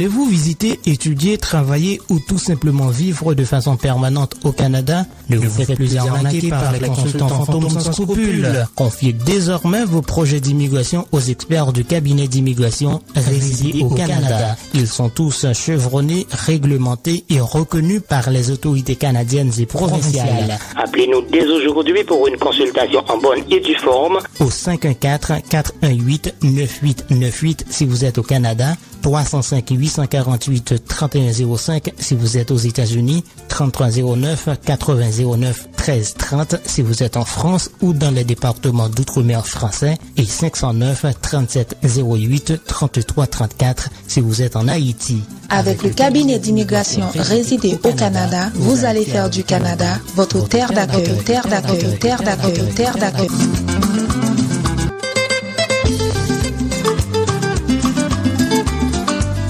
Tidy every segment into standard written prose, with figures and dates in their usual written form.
Voulez-vous visiter, étudier, travailler ou tout simplement vivre de façon permanente au Canada? Ne vous faites plus arnaquer par les consultants fantômes sans scrupules. Confiez désormais vos projets d'immigration aux experts du cabinet d'immigration résidés au Canada. Ils sont tous chevronnés, réglementés et reconnus par les autorités canadiennes et provinciales. Appelez-nous dès aujourd'hui pour une consultation en bonne et due forme au 514-418-9898 si vous êtes au Canada, 305-848-3105 si vous êtes aux États-Unis, 3309-8009-1330 si vous êtes en France ou dans les départements d'outre-mer français et 509-3708-3334 si vous êtes en Haïti. Avec le cabinet d'immigration résidé au Canada, vous allez faire du Canada votre terre d'accueil, terre d'accueil, terre d'accueil, terre d'accueil.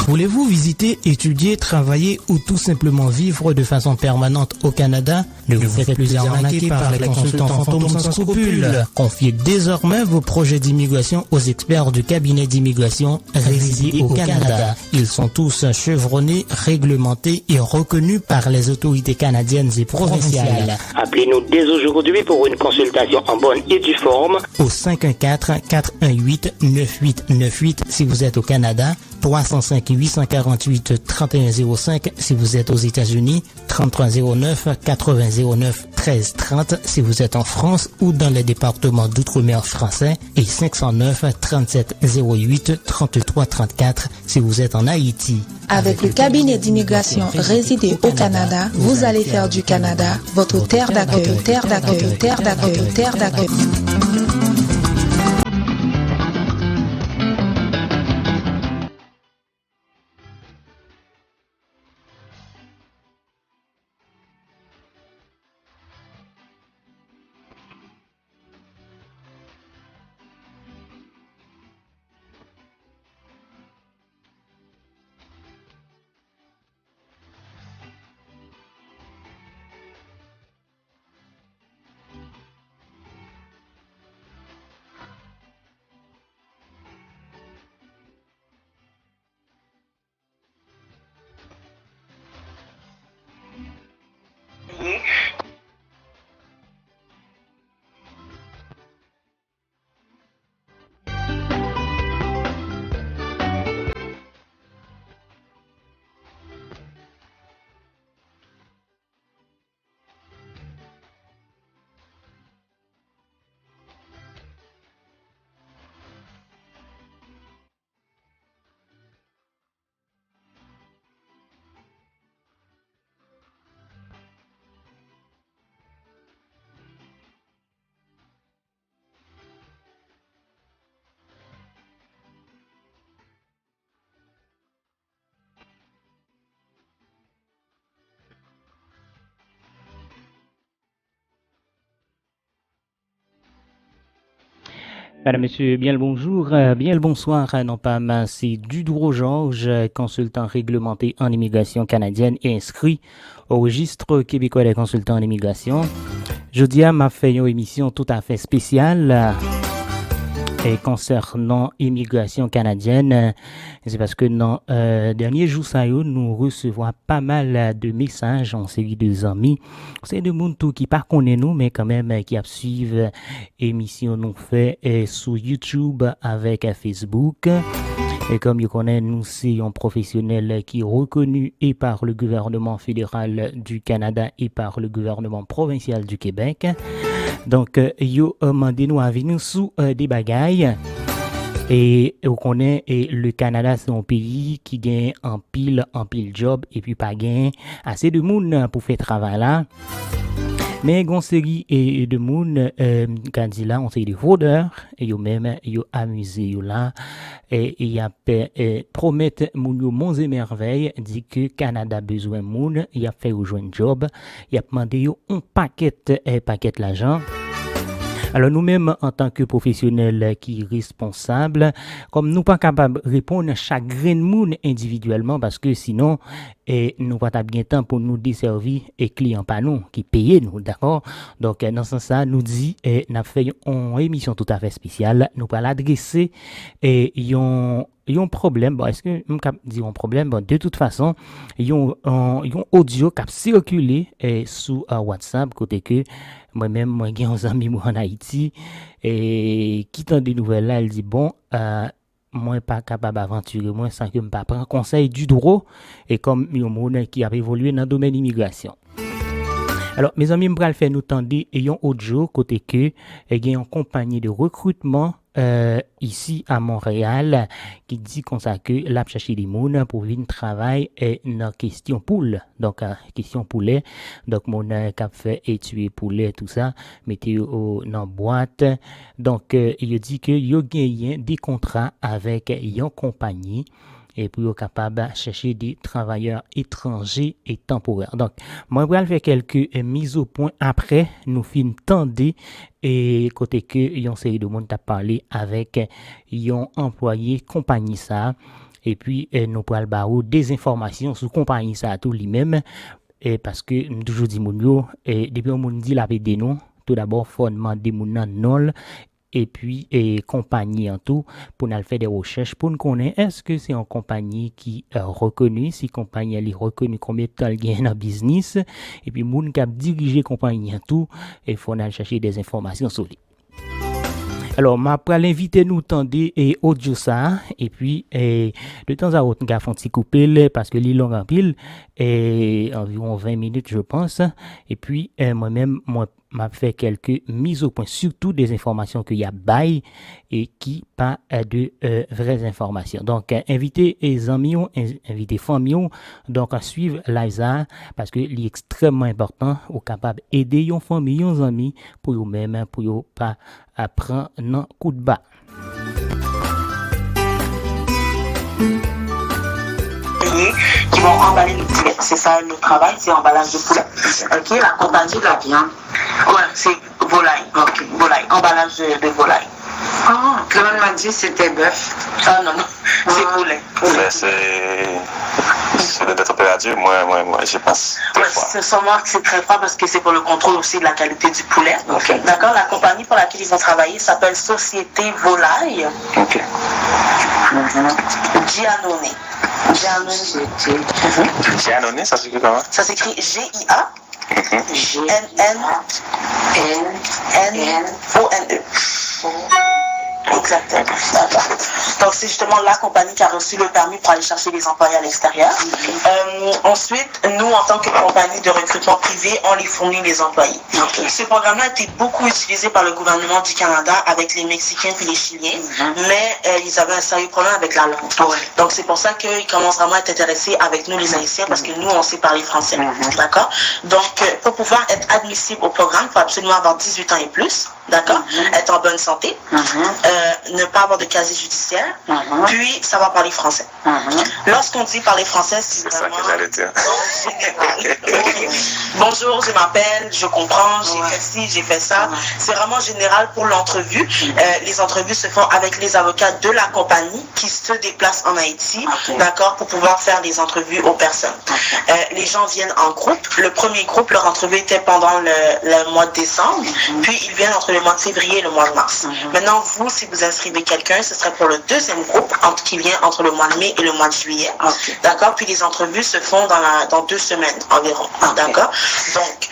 Voulez-vous visiter, étudier, travailler ou tout simplement vivre de façon permanente au Canada? Ne vous faites plus arnaquer par les consultants fantômes sans scrupules. Confiez désormais vos projets d'immigration aux experts du cabinet d'immigration résidés au Canada. Ils sont tous chevronnés, réglementés et reconnus par les autorités canadiennes et provinciales. Appelez-nous dès aujourd'hui pour une consultation en bonne et due forme au 514-418-9898 si vous êtes au Canada, 305-848-3105 si vous êtes aux États-Unis, 3309-8009-1330 si vous êtes en France ou dans les départements d'outre-mer français et 509-3708-3334 si vous êtes en Haïti. Avec le cabinet d'immigration résidé au Canada, vous allez faire du Canada votre terre d'accueil, terre d'accueil, terre d'accueil, terre d'accueil. Madame, Monsieur, bien le bonjour, bien le bonsoir, non pas c'est Dudro Georges, consultant réglementé en immigration canadienne et inscrit au registre québécois des consultants en immigration. Jeudi m'a fait une émission tout à fait spéciale concernant immigration canadienne. C'est parce que dans dernier jour ça nous recevons pas mal de messages en série de amis. C'est de monde tout qui pas connaît nous mais quand même qui a suivre émission nous fait sur YouTube avec Facebook. Et comme vous connaissez, nous c'est un professionnel qui est reconnu et par le gouvernement fédéral du Canada et par le gouvernement provincial du Québec. Donc, yo demandé nous à venir sous des bagailles. Et on connaît le Canada c'est un pays qui gagne en pile job et puis pas gagne assez de monde pour faire travail là. Mais gon série et de monde quand là on c'est des fraudeurs et yo même yo amusé yo là et y a promettre moun yo monts et merveilles dit que Canada besoin monde, y a fait rejoindre job, y a demandé yo un paquet l'argent. Alors nous-mêmes, en tant que professionnels qui responsables, comme nous pas capables de répondre à chaque grain de monde individuellement, parce que sinon, nous pas bien temps pour nous desservir et clients pas nous, qui payent nous, d'accord? Donc, dans ce sens-là, nous dit, nous fait une émission tout à fait spéciale, nous pas l'adresser, une y a un problème, bon, est-ce que on cap dire un problème, bon, de toute façon, y a un audio qui a circulé sur WhatsApp côté que moi-même moi j'ai un ami moi en Haïti et qui tend des nouvelles là, elle dit bon moi pas capable d'aventurer moi sans que me pas prendre conseil du droit et comme un monde qui a évolué dans le domaine immigration. Alors, mes amis, je vais faire nous tendre et un autre jour côté que il y a une compagnie de recrutement ici à Montréal qui dit comme ça que l'a chercher des moun pour venir travailler dans question poule. Donc question poulet. Donc mon qui fait étudier poulet tout ça, mettez dans boîte. Donc il dit que il a gagné des contrats avec une compagnie et pour être capable de chercher des travailleurs étrangers et temporaires. Donc, moi, je vais faire quelques mises au point après, nous finissons tendre et côté que yon série de monde t'a parlé avec yon employé compagnie ça et puis nous pourrons baou des informations sur compagnie ça tout lui-même et parce que nous toujours dit moun yo et depuis on moun dit la PD non tout d'abord faut demander moun nan non et puis compagnie en tout pour nous faire des recherches pour nous connaître est-ce que c'est une compagnie qui reconnue si compagnie elle est reconnue combien de temps elle gagne dans business et puis moun qui a dirigé compagnie en tout et faut aller chercher des informations sur lui. Alors m'a pour l'inviter nous tendre et audio ça et puis de temps à autre on va faire un petit couper parce que l'île long en pile et environ 20 minutes je pense et puis moi-même m'a fait quelques mises au point surtout des informations qu'il y a bail et qui pas de vraies informations. Donc invitez les amis, invitez famille donc à suivre Liza parce que c'est extrêmement important ou capable aider yon famille, yon amis pour eux même pour eux pas prendre un coup de bas. Qui vont emballer le poulet. C'est ça le travail, c'est emballage de poulet. Ok, la compagnie de la viande. Ouais, c'est volaille. Ok, volaille, emballage de volaille. Ah, Clément m'a dit c'était bœuf. Ah non, c'est poulet. Mais c'est de température, moi, je pense. Ouais, c'est sûrement que c'est très froid parce que c'est pour le contrôle aussi de la qualité du poulet. Okay. D'accord, la compagnie pour laquelle ils vont travailler s'appelle Société Volaille. Ok. Giannone. Giannone, ça s'écrit comment? Ça s'écrit G-I-A. N-N-N-O-N-E. Exactement. D'accord. Donc c'est justement la compagnie qui a reçu le permis pour aller chercher les employés à l'extérieur. Ensuite, nous en tant que compagnie de recrutement privé, on les fournit les employés. Ce programme-là a été beaucoup utilisé par le gouvernement du Canada avec les Mexicains et les Chiliens, mais ils avaient un sérieux problème avec la langue. Donc c'est pour ça qu'ils commencent vraiment à être intéressés avec nous les Haïtiens parce que nous on sait parler français. D'accord. Donc pour pouvoir être admissible au programme, il faut absolument avoir 18 ans et plus. D'accord. Être en bonne santé. Ne pas avoir de casier judiciaire, puis savoir parler français. Lorsqu'on dit parler français, c'est vraiment... ça que j'allais dire. Bonjour, je m'appelle, je comprends, j'ai fait ci, j'ai fait ça. C'est vraiment général pour l'entrevue. Les entrevues se font avec les avocats de la compagnie qui se déplacent en Haïti, d'accord, pour pouvoir faire des entrevues aux personnes. Les gens viennent en groupe. Le premier groupe, leur entrevue était pendant le mois de décembre, puis ils viennent entre le mois de février et le mois de mars. Maintenant, vous, si vous inscrivez quelqu'un, ce serait pour le deuxième groupe qui vient entre le mois de mai et le mois de juillet. D'accord. Puis les entrevues se font dans 2 semaines environ. D'accord. Donc,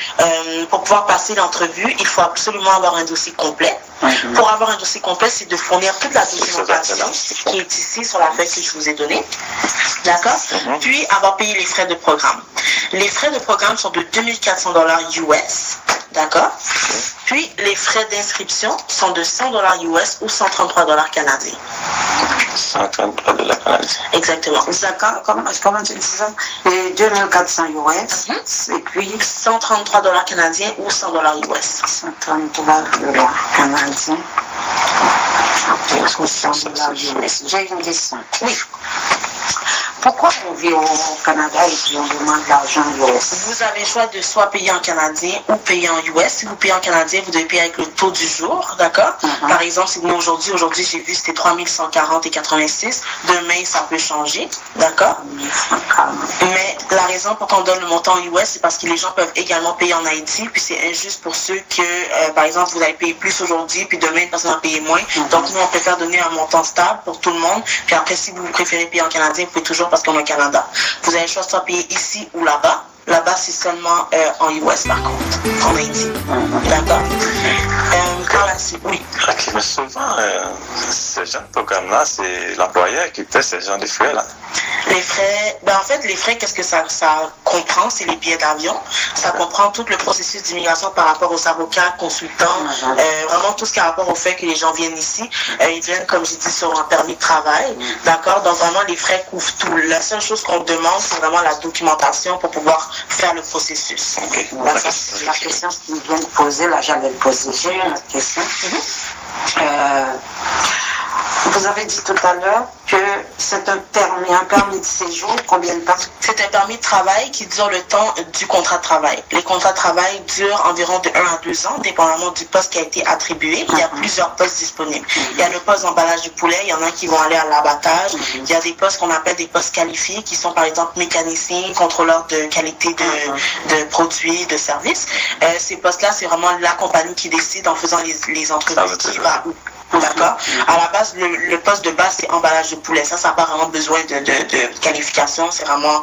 pour pouvoir passer l'entrevue, il faut absolument avoir un dossier complet. Pour avoir un dossier complet, c'est de fournir toute la documentation qui est ici sur la feuille que je vous ai donnée. D'accord. Puis avoir payé les frais de programme. Les frais de programme sont de $2,400 US. D'accord. Puis les frais d'inscription sont de $100 US ou $133 canadiens. $133 canadiens. Exactement. D'accord. Comment tu dis ça? Et 2,400 US. Et puis $133 canadiens ou $100 US. $133 canadiens. J'ai une question. Oui. Pourquoi on vit au Canada et puis on demande de l'argent US? Vous avez le choix de soit payer en canadien ou payer en US. Si vous payez en canadien, vous devez payer avec le taux du jour, d'accord? Par exemple, si nous aujourd'hui j'ai vu c'était 3140 et 86. Demain, ça peut changer, d'accord? Mais la raison pour qu'on donne le montant en US, c'est parce que les gens peuvent également payer en Haïti, puis c'est injuste pour ceux que, par exemple, vous allez payer plus aujourd'hui, puis demain, une personne va payer moins. Donc, nous, on préfère donner un montant stable pour tout le monde. Puis après, si vous préférez payer en canadien, vous pouvez toujours parce qu'on est au Canada. Vous avez le choix de soit payer ici ou là-bas. Là-bas, c'est seulement en US, par contre, en Haïti. D'accord? Oui. Ok, mais souvent, ce genre de programme-là, c'est l'employeur qui paie ce genre de frais-là. Les frais, en fait, les frais, qu'est-ce que ça comprend? C'est les billets d'avion. Ça comprend tout le processus d'immigration par rapport aux avocats, consultants, vraiment tout ce qui a rapport au fait que les gens viennent ici. Ils viennent, comme j'ai dit, sur un permis de travail. D'accord? Donc, vraiment, les frais couvrent tout. La seule chose qu'on demande, c'est vraiment la documentation pour pouvoir faire le processus. Okay. La question qu'ils viennent de poser, là, j'allais le poser. J'ai une autre question. Vous avez dit tout à l'heure que c'est un permis de séjour, combien de temps? C'est un permis de travail qui dure le temps du contrat de travail. Les contrats de travail durent environ de 1 à 2 ans, dépendamment du poste qui a été attribué. Il y a plusieurs postes disponibles. Il y a le poste d'emballage du poulet, il y en a qui vont aller à l'abattage. Il y a des postes qu'on appelle des postes qualifiés, qui sont par exemple mécaniciens, contrôleurs de qualité de produits, de services. Ces postes-là, c'est vraiment la compagnie qui décide en faisant les entreprises qui va où. D'accord. À la base, le poste de base, c'est emballage de poulet. Ça n'a pas vraiment besoin de qualification. C'est vraiment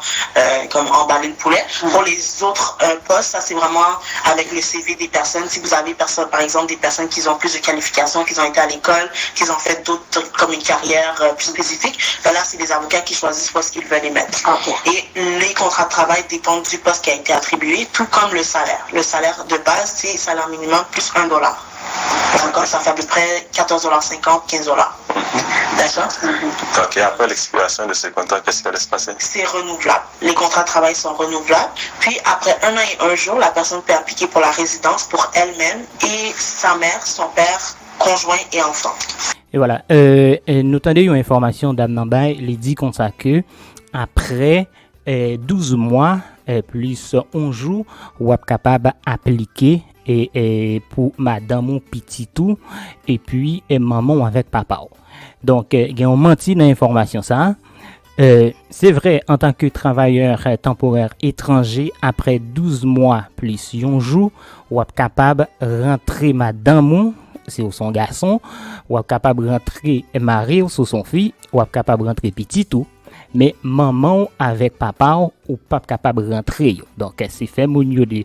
comme emballer le poulet. Pour les autres postes, ça, c'est vraiment avec le CV des personnes. Si vous avez, par exemple, des personnes qui ont plus de qualifications, qui ont été à l'école, qui ont fait d'autres, comme une carrière plus spécifique, là, c'est les avocats qui choisissent où est-ce qu'ils veulent les mettre. Et les contrats de travail dépendent du poste qui a été attribué, tout comme le salaire. Le salaire de base, c'est salaire minimum plus $1. D'accord, ça fait à peu près $14,50, $15. D'accord. Donc, et après l'expiration de ce contrat, qu'est-ce qui va se passer? C'est renouvelable. Les contrats de travail sont renouvelables. Puis, après 1 an et 1 jour, la personne peut appliquer pour la résidence pour elle-même et sa mère, son père, conjoint et enfant. Et voilà. Nous attendons une information d'Amnambay, il dit comme ça que après 12 mois plus 11 jours, on est capable d'appliquer et pour madame ou petit tout et puis maman avec papa. Donc il y a un menti dans l'information ça. C'est vrai en tant que travailleur temporaire étranger après 12 mois plus 11 jours, on est capable de rentrer madame ou c'est son garçon, ou est capable de rentrer mari ou son fille, ou est capable de rentrer petit tout. Mais maman avec papa ou pas capable de rentrer. Donc c'est fait mounio des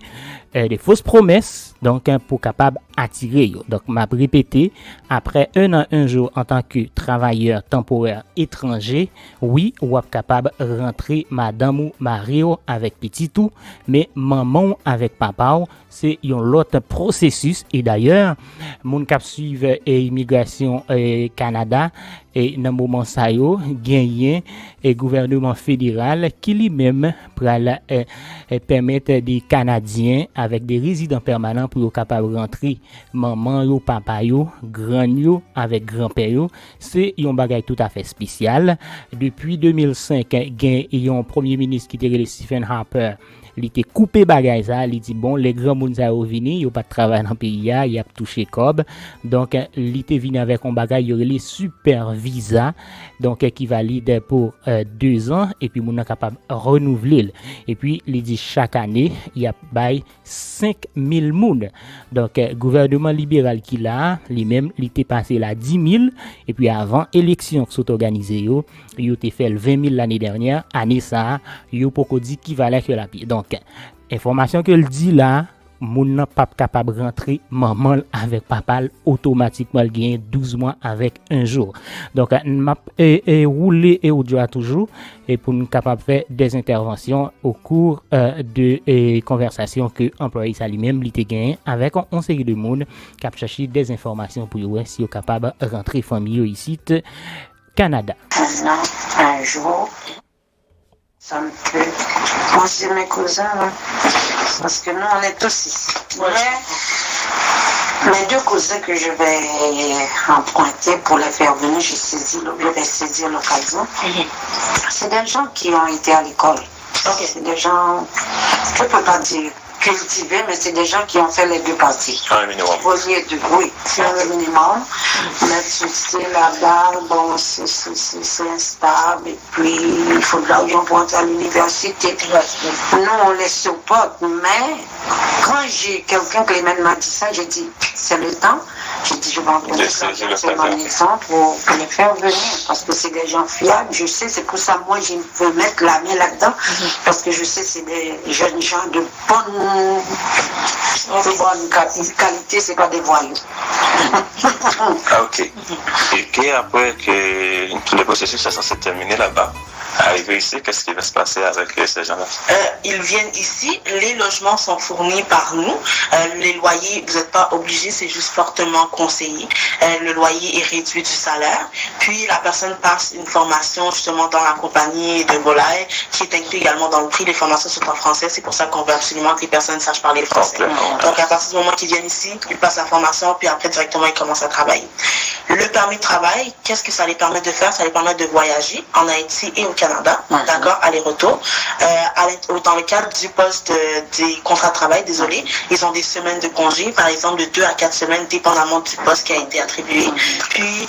fausses promesses donc pour capable attirer. Donc m'a répété après 1 an 1 jour en tant que travailleur temporaire étranger, oui, ou est capable de rentrer madame ou mari avec petit tout, mais maman avec papa c'est un autre processus et d'ailleurs mon cap suivre immigration Canada et dans moment ça yo gagné et gouvernement fédéral qui lui-même pour permettre des Canadiens avec des résidents permanents pour capable rentrer maman yo papa yo grand yo avec grand-père yo. C'est un bagage tout à fait spécial. Depuis 2005 gain un premier ministre qui était Stephen Harper. Il était coupé bagay ça, il dit bon les grands moun ça vini, yo pas de travail dans pays a, y a touché cob. Donc il était venu avec un bagay yo les super visa donc qui valide pour 2 ans et puis moun capable renouveler. Et puis il dit chaque année, il y a bail 5000 moun. Donc gouvernement libéral qui là, lui-même il était passé là 10 000 et puis avant élection qui sont organisées yo était fait 20 000 l'année dernière, année ça yo poko dit qui valait que la pied. Donc information que il dit là, moun nan pas capable rentrer maman avec papa automatiquement gagne 12 mois avec 1 jour. Donc m'a rouler et audio toujours et pour nous capable faire des interventions au cours de conversations que employé ça lui-même il te gagne avec une série de monde qui a cherché des informations pour voir si capable rentrer famille ici Canada. Un jour ça me fait. Moi, c'est mes cousins, là. Parce que nous, on est tous ici. Mais mes 2 cousins que je vais emprunter pour les faire venir, je vais saisir l'occasion. C'est des gens qui ont été à l'école. Ok. C'est des gens, je ne peux pas dire cultivés, mais c'est des gens qui ont fait les deux parties. Un minimum. Oui, c'est un minimum. Mais tu sais, là-bas, bon, c'est instable. Et puis, il faut de l'argent pour entrer à l'université. Nous, on les supporte. Mais quand j'ai quelqu'un qui m'a dit ça, j'ai dit, c'est le temps. J'ai dit, je vais envoyer ça sur ma maison pour les faire venir. Parce que c'est des gens fiables. Je sais, c'est pour ça, moi, je veux mettre la main là-dedans. Parce que je sais, c'est des jeunes gens de bonne qualité, c'est pas des voyous. Ah, ok. Et après que tout le processus est censé terminer là-bas, arrivé ici, qu'est-ce qui va se passer avec ces gens-là? Ils viennent ici, les logements sont fournis par nous. Les loyers, vous n'êtes pas obligés, c'est juste fortement conseillé. Le loyer est réduit du salaire. Puis la personne passe une formation justement dans la compagnie de volaille qui est inclus également dans le prix. Les formations sont en français, c'est pour ça qu'on veut absolument que les personnes sachent parler français. Donc à partir du moment qu'ils viennent ici, ils passent la formation, puis après directement ils commencent à travailler. Le permis de travail, qu'est-ce que ça les permet de faire? Ça les permet de voyager en Haïti et au Canada, d'accord, aller-retour. Dans le cadre du poste des contrats de travail, désolé, ils ont des semaines de congé, par exemple de 2 à 4 semaines, dépendamment du poste qui a été attribué. Puis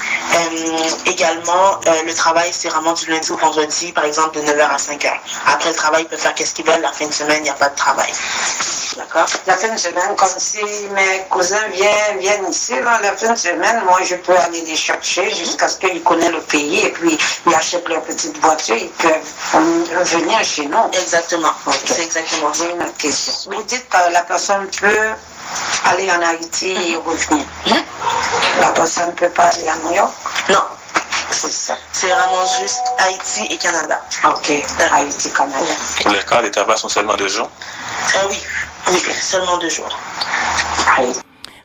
également, le travail, c'est vraiment du lundi au vendredi, par exemple de 9h à 5h. Après le travail, ils peuvent faire qu'est-ce qu'ils veulent. La fin de semaine, il n'y a pas de travail. D'accord? La fin de semaine, comme si mes cousins viennent ici, là, la fin de semaine, moi, je peux aller les chercher jusqu'à ce qu'ils connaissent le pays et puis ils achètent leur petite voiture, ils peuvent venir chez nous. Exactement. Okay. C'est exactement ça. J'ai une autre question. Vous dites que la personne peut aller en Haïti et revenir. La personne ne peut pas aller à New York? Non. C'est ça. C'est vraiment juste Haïti et Canada. Ok, Haïti, Canada. Les cas de travail sont seulement 2 jours? Oui, seulement 2 jours.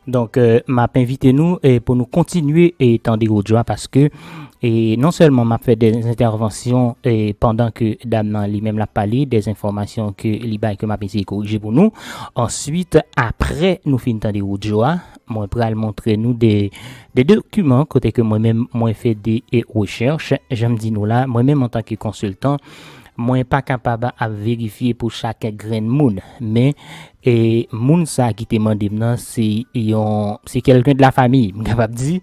Donc, m'a invité nous pour nous continuer et tendre au joie parce que et non seulement m'a fait des interventions et pendant que dame lui-même l'a parlé des informations que Liba que m'a essayé corriger pour nous. Ensuite, après nous fin tendre au joie, moi pral montrer nous des documents côté que moi-même moi fait des recherches. J'aime dire nous là, moi-même en tant que consultant, moi pas capable à vérifier pour chaque grain de monde, mais et moun ça qui te demande maintenant c'est quelqu'un de la famille capable dire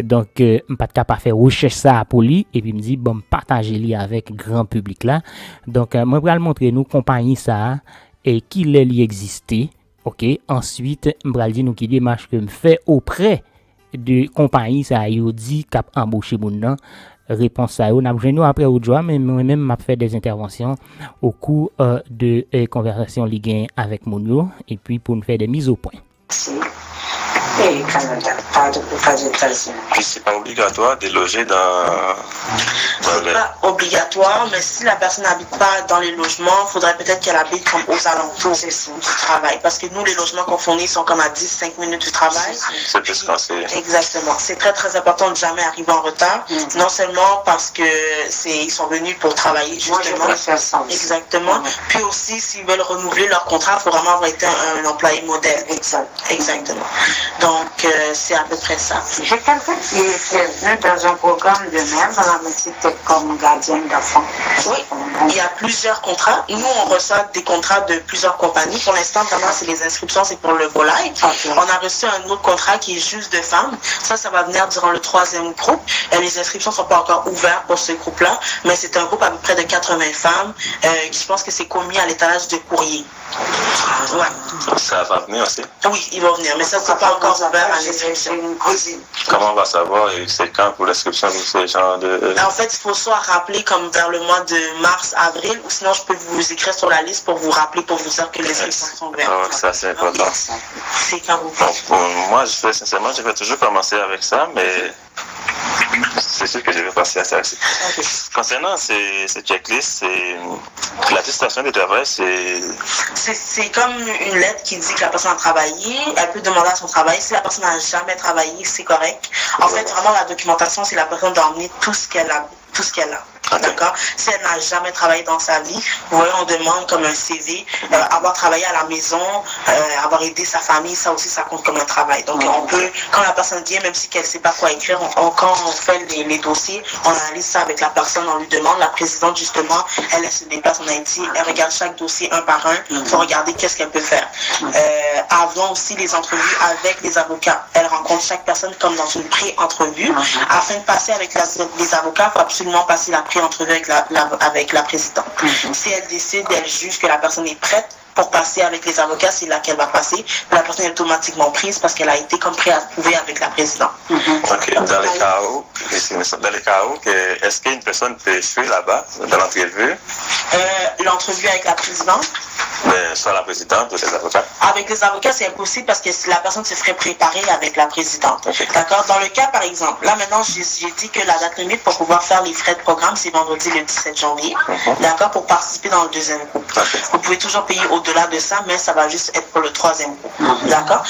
donc pas capable faire recherche ça pour lui et puis me dit bon partager lui avec grand public là. Donc moi vais montrer nous compagnie ça et qui les existait. OK, ensuite me dire nous qui démarche que me fait auprès de compagnie ça yo dit cap embaucher moun nan. Réponse ça on a besoin après au joie mais moi-même m'a fait des interventions au cours de conversation ligue 1 avec Mounio et puis pour nous faire des mises au point. Et Canada, pas de États-Unis. Puis c'est pas obligatoire de loger C'est pas obligatoire, mais si la personne n'habite pas dans les logements, il faudrait peut-être qu'elle habite comme aux alentours du travail. Parce que nous, les logements qu'on fournit sont comme à 10-5 minutes du travail. C'est plus conseillé. Exactement. C'est très très important de jamais arriver en retard. Non seulement parce que ils sont venus pour travailler justement. Moi, je faire ça aussi. Exactement. Puis aussi, s'ils veulent renouveler leur contrat, il faut vraiment avoir été un employé modèle. Exactement. Donc, c'est à peu près ça. J'ai quelqu'un qui est venu dans un programme de même, mais c'était comme gardien d'enfants. Oui, il y a plusieurs contrats. Nous, on reçoit des contrats de plusieurs compagnies. Pour l'instant, vraiment, c'est les inscriptions, c'est pour le volaille. Okay. On a reçu un autre contrat qui est juste de femmes. Ça va venir durant le 3e groupe. Les inscriptions ne sont pas encore ouvertes pour ce groupe-là, mais c'est un groupe à peu près de 80 femmes qui, je pense que c'est commis à l'étalage de courrier. Ouais. Ça va venir aussi? Oui, il va venir, mais ça, c'est pas encore ouvert à l'inscription. Comment on va savoir c'est quand pour l'inscription de ces gens de... En fait, il faut soit rappeler comme vers le mois de mars, avril, ou sinon je peux vous écrire sur la liste pour vous rappeler, pour vous dire que les inscriptions sont ouvertes. Oh, ça, c'est important. C'est quand vous voulez. Moi, sincèrement, je vais toujours commencer avec ça, mais... C'est sûr que je vais passer à ça aussi. Okay. Concernant ces checklists, l'attestation de travail, c'est comme une lettre qui dit que la personne a travaillé, elle peut demander à son travail. Si la personne n'a jamais travaillé, c'est correct. En fait, vraiment, la documentation, c'est la personne doit emmener tout ce qu'elle a. D'accord? Si elle n'a jamais travaillé dans sa vie, vous voyez, on demande comme un CV, avoir travaillé à la maison, avoir aidé sa famille, ça aussi, ça compte comme un travail. Donc, on peut, quand la personne vient, même si elle ne sait pas quoi écrire, quand on fait les dossiers, on analyse ça avec la personne, on lui demande, la présidente, justement, elle se déplace en Haïti, elle regarde chaque dossier un par un pour regarder qu'est-ce qu'elle peut faire. Avant aussi les entrevues avec les avocats. Elle rencontre chaque personne comme dans une pré-entrevue. Afin de passer avec les avocats, il faut absolument passer la pré-entrevue avec la présidente. Si elle décide, elle juge que la personne est prête pour passer avec les avocats, c'est là qu'elle va passer. La personne est automatiquement prise parce qu'elle a été comme pré-approuvée avec la présidente. Ok. Dans les cas où, est-ce qu'une personne peut échouer là-bas, dans l'entrevue? L'entrevue avec la présidente? Soit la présidente ou les avocats? Avec les avocats, c'est impossible parce que la personne se serait préparée avec la présidente. D'accord? Dans le cas, par exemple, là maintenant, j'ai dit que la date limite pour pouvoir faire les frais de programme, c'est vendredi le 17 janvier. D'accord? Pour participer dans le deuxième groupe. Vous pouvez toujours payer au-delà de ça, mais ça va juste être pour le troisième groupe. D'accord?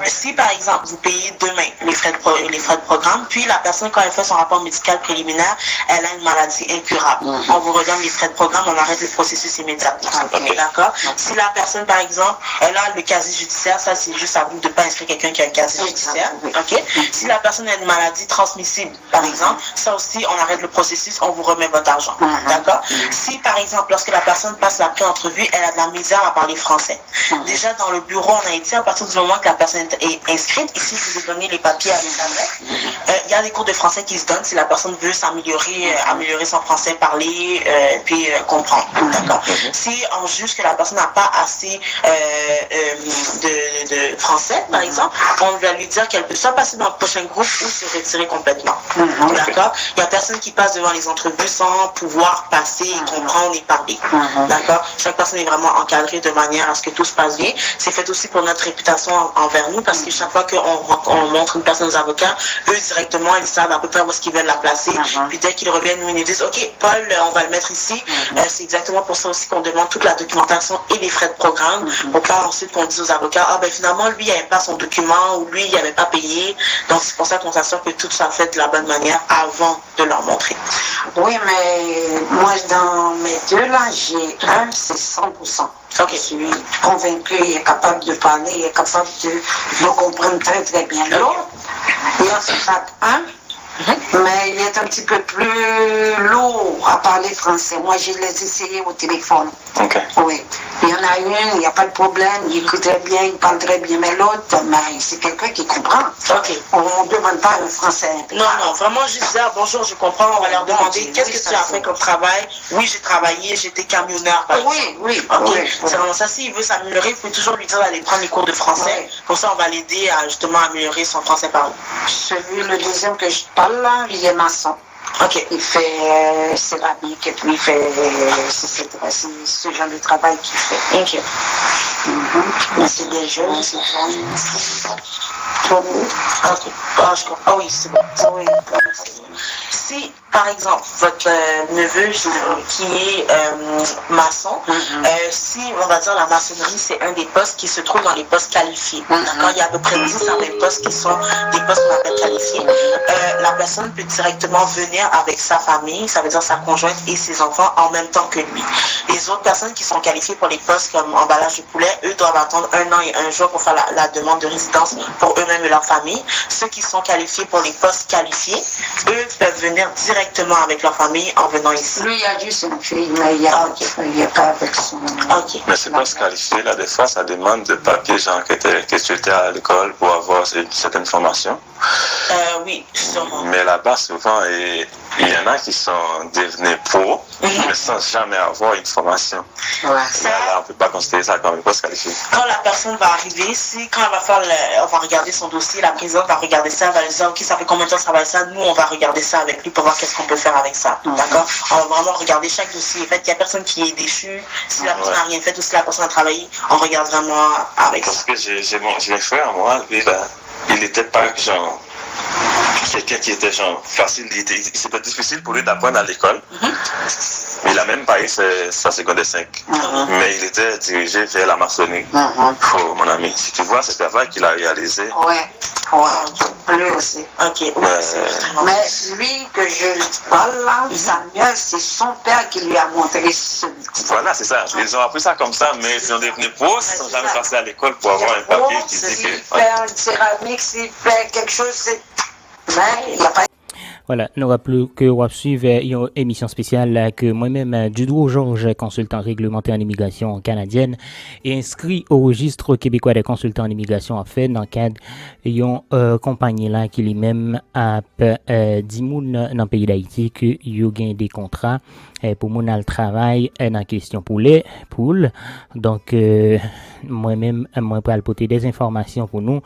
Si, par exemple, vous payez demain les frais de programme, puis la personne, quand elle fait son rapport médical préliminaire, elle a une maladie incurable. On vous redonne les frais de programme, on arrête le processus immédiatement. D'accord? Si la personne, par exemple, elle a le casier judiciaire, ça c'est juste à vous de ne pas inscrire quelqu'un qui a un casier judiciaire. Ok? Si la personne a une maladie transmissible, par exemple, ça aussi, on arrête le processus, on vous remet votre argent. D'accord? Si, par exemple, lorsque la personne passe la pré-entrevue, elle a de la misère à parler français. Déjà, dans le bureau en Haïti, à partir du moment que la personne est inscrite, ici, je vous ai donné les papiers avec l'adresse. Il y a des cours de français qui se donnent si la personne veut s'améliorer, améliorer son français, parler, puis comprendre. D'accord? Si on juge que la personne n'a pas assez de français, par exemple, on va lui dire qu'elle peut soit passer dans le prochain groupe ou se retirer complètement. D'accord? Il n'y a personne qui passe devant les entrevues sans pouvoir passer et comprendre et parler. D'accord? Chaque personne est vraiment encadrée de manière à ce que tout se passe bien. C'est fait aussi pour notre réputation envers nous parce que chaque fois qu'on montre une personne aux avocats, eux directement, ils savent à peu près où est-ce qu'ils veulent la placer. Puis dès qu'ils reviennent, nous, ils nous disent, OK, Paul, on va le mettre ici. C'est exactement pour ça aussi qu'on demande toute la documentation et les frais de programme pour pas ensuite qu'on dise aux avocats, ah ben finalement, lui, il n'avait pas son document ou lui, il n'avait pas payé. Donc, c'est pour ça qu'on s'assure que tout soit fait de la bonne manière avant de leur montrer. Oui, mais moi, dans mes deux, là, j'ai un, c'est 100%. Je suis convaincue, il est capable de parler, il est capable de comprendre très très bien. L'autre, il a fait un, mais il est un petit peu plus lourd à parler français. Moi, je l'ai essayé au téléphone. Oui. Il y en a une, il n'y a pas de problème, il écoute très bien, il parle très bien, mais l'autre, c'est quelqu'un qui comprend. On ne demande pas le français. Non, vraiment juste dire bonjour, je comprends, on va leur demander qu'est-ce que tu as fait comme travail. Oui, j'ai travaillé, j'étais camionneur. Oui. C'est vraiment ça. S'il veut s'améliorer, il faut toujours lui dire d'aller prendre les cours de français. Pour ça, on va l'aider à justement améliorer son français parlé. Le deuxième que je parle là, il est maçon. Il fait céramique et puis il fait c'est ce genre de travail qu'il fait. Mais c'est des jeunes, c'est Ah oui, c'est bon. Si, par exemple, votre neveu qui est maçon, si, on va dire, la maçonnerie, c'est un des postes qui se trouve dans les postes qualifiés. D'accord? Il y a à peu près 10 à 20 postes qui sont des postes qu'on appelle qualifiés. La personne peut directement venir avec sa famille, ça veut dire sa conjointe et ses enfants en même temps que lui. Les autres personnes qui sont qualifiées pour les postes comme emballage de poulet, eux doivent attendre 1 an et 1 jour pour faire la demande de résidence pour eux-mêmes et leur famille. Ceux qui sont qualifiés pour les postes qualifiés, eux peuvent venir directement avec leur famille en venant ici. Lui, il a juste une fille, mais il n'y a pas avec son... Mais c'est pas se qualifier, là, des fois, ça demande de papier, genre que tu étais à l'école pour avoir certaines formations. Oui, sûrement. Mais là-bas, souvent, il y en a qui sont devenus pros, mais sans jamais avoir une formation. Là, on ne peut pas considérer ça comme une poste qualifiée. Quand la personne va arriver, quand elle va faire on va regarder son dossier, la présidente va regarder ça, elle va lui dire, OK, ça fait combien de temps ça va être ça? Nous, on va regarder ça avec lui pour voir qu'est-ce qu'on peut faire avec ça. D'accord? On va vraiment regarder chaque dossier. En fait, il n'y a personne qui est déchu. Si la personne n'a rien fait ou si la personne a travaillé, on regarde vraiment avec ça. Parce que j'ai mon frère, moi, lui, là, il n'était pas genre quelqu'un qui était genre facile, c'était difficile pour lui d'apprendre à l'école. Il a même pas eu sa secondaire 5. Mais il était dirigé vers la maçonnerie. Oh, mon ami, si tu vois ce travail qu'il a réalisé. Ouais, lui aussi. Ok. Mais lui que je parle là, Samuel, c'est son père qui lui a montré ce. Voilà, c'est ça. Ils ont appris ça comme ça, mais ils ont devenu pros sans jamais passer à l'école pour avoir un papier qui dit que. S'il fait une céramique, s'il fait quelque chose, c'est. Mais il n'y a pas. Voilà, nous rappelons que vous suivez une émission spéciale que moi-même, Judou Georges, consultant réglementaire en immigration canadienne, et inscrit au registre québécois des consultants en immigration a fait dans le cadre d'une compagnie là qui lui-même a 10 moun dans le pays d'Haïti que yo gagne des contrats pour mon al travail dans question pour les poules. Donc moi-même moi pour apporter des informations pour nous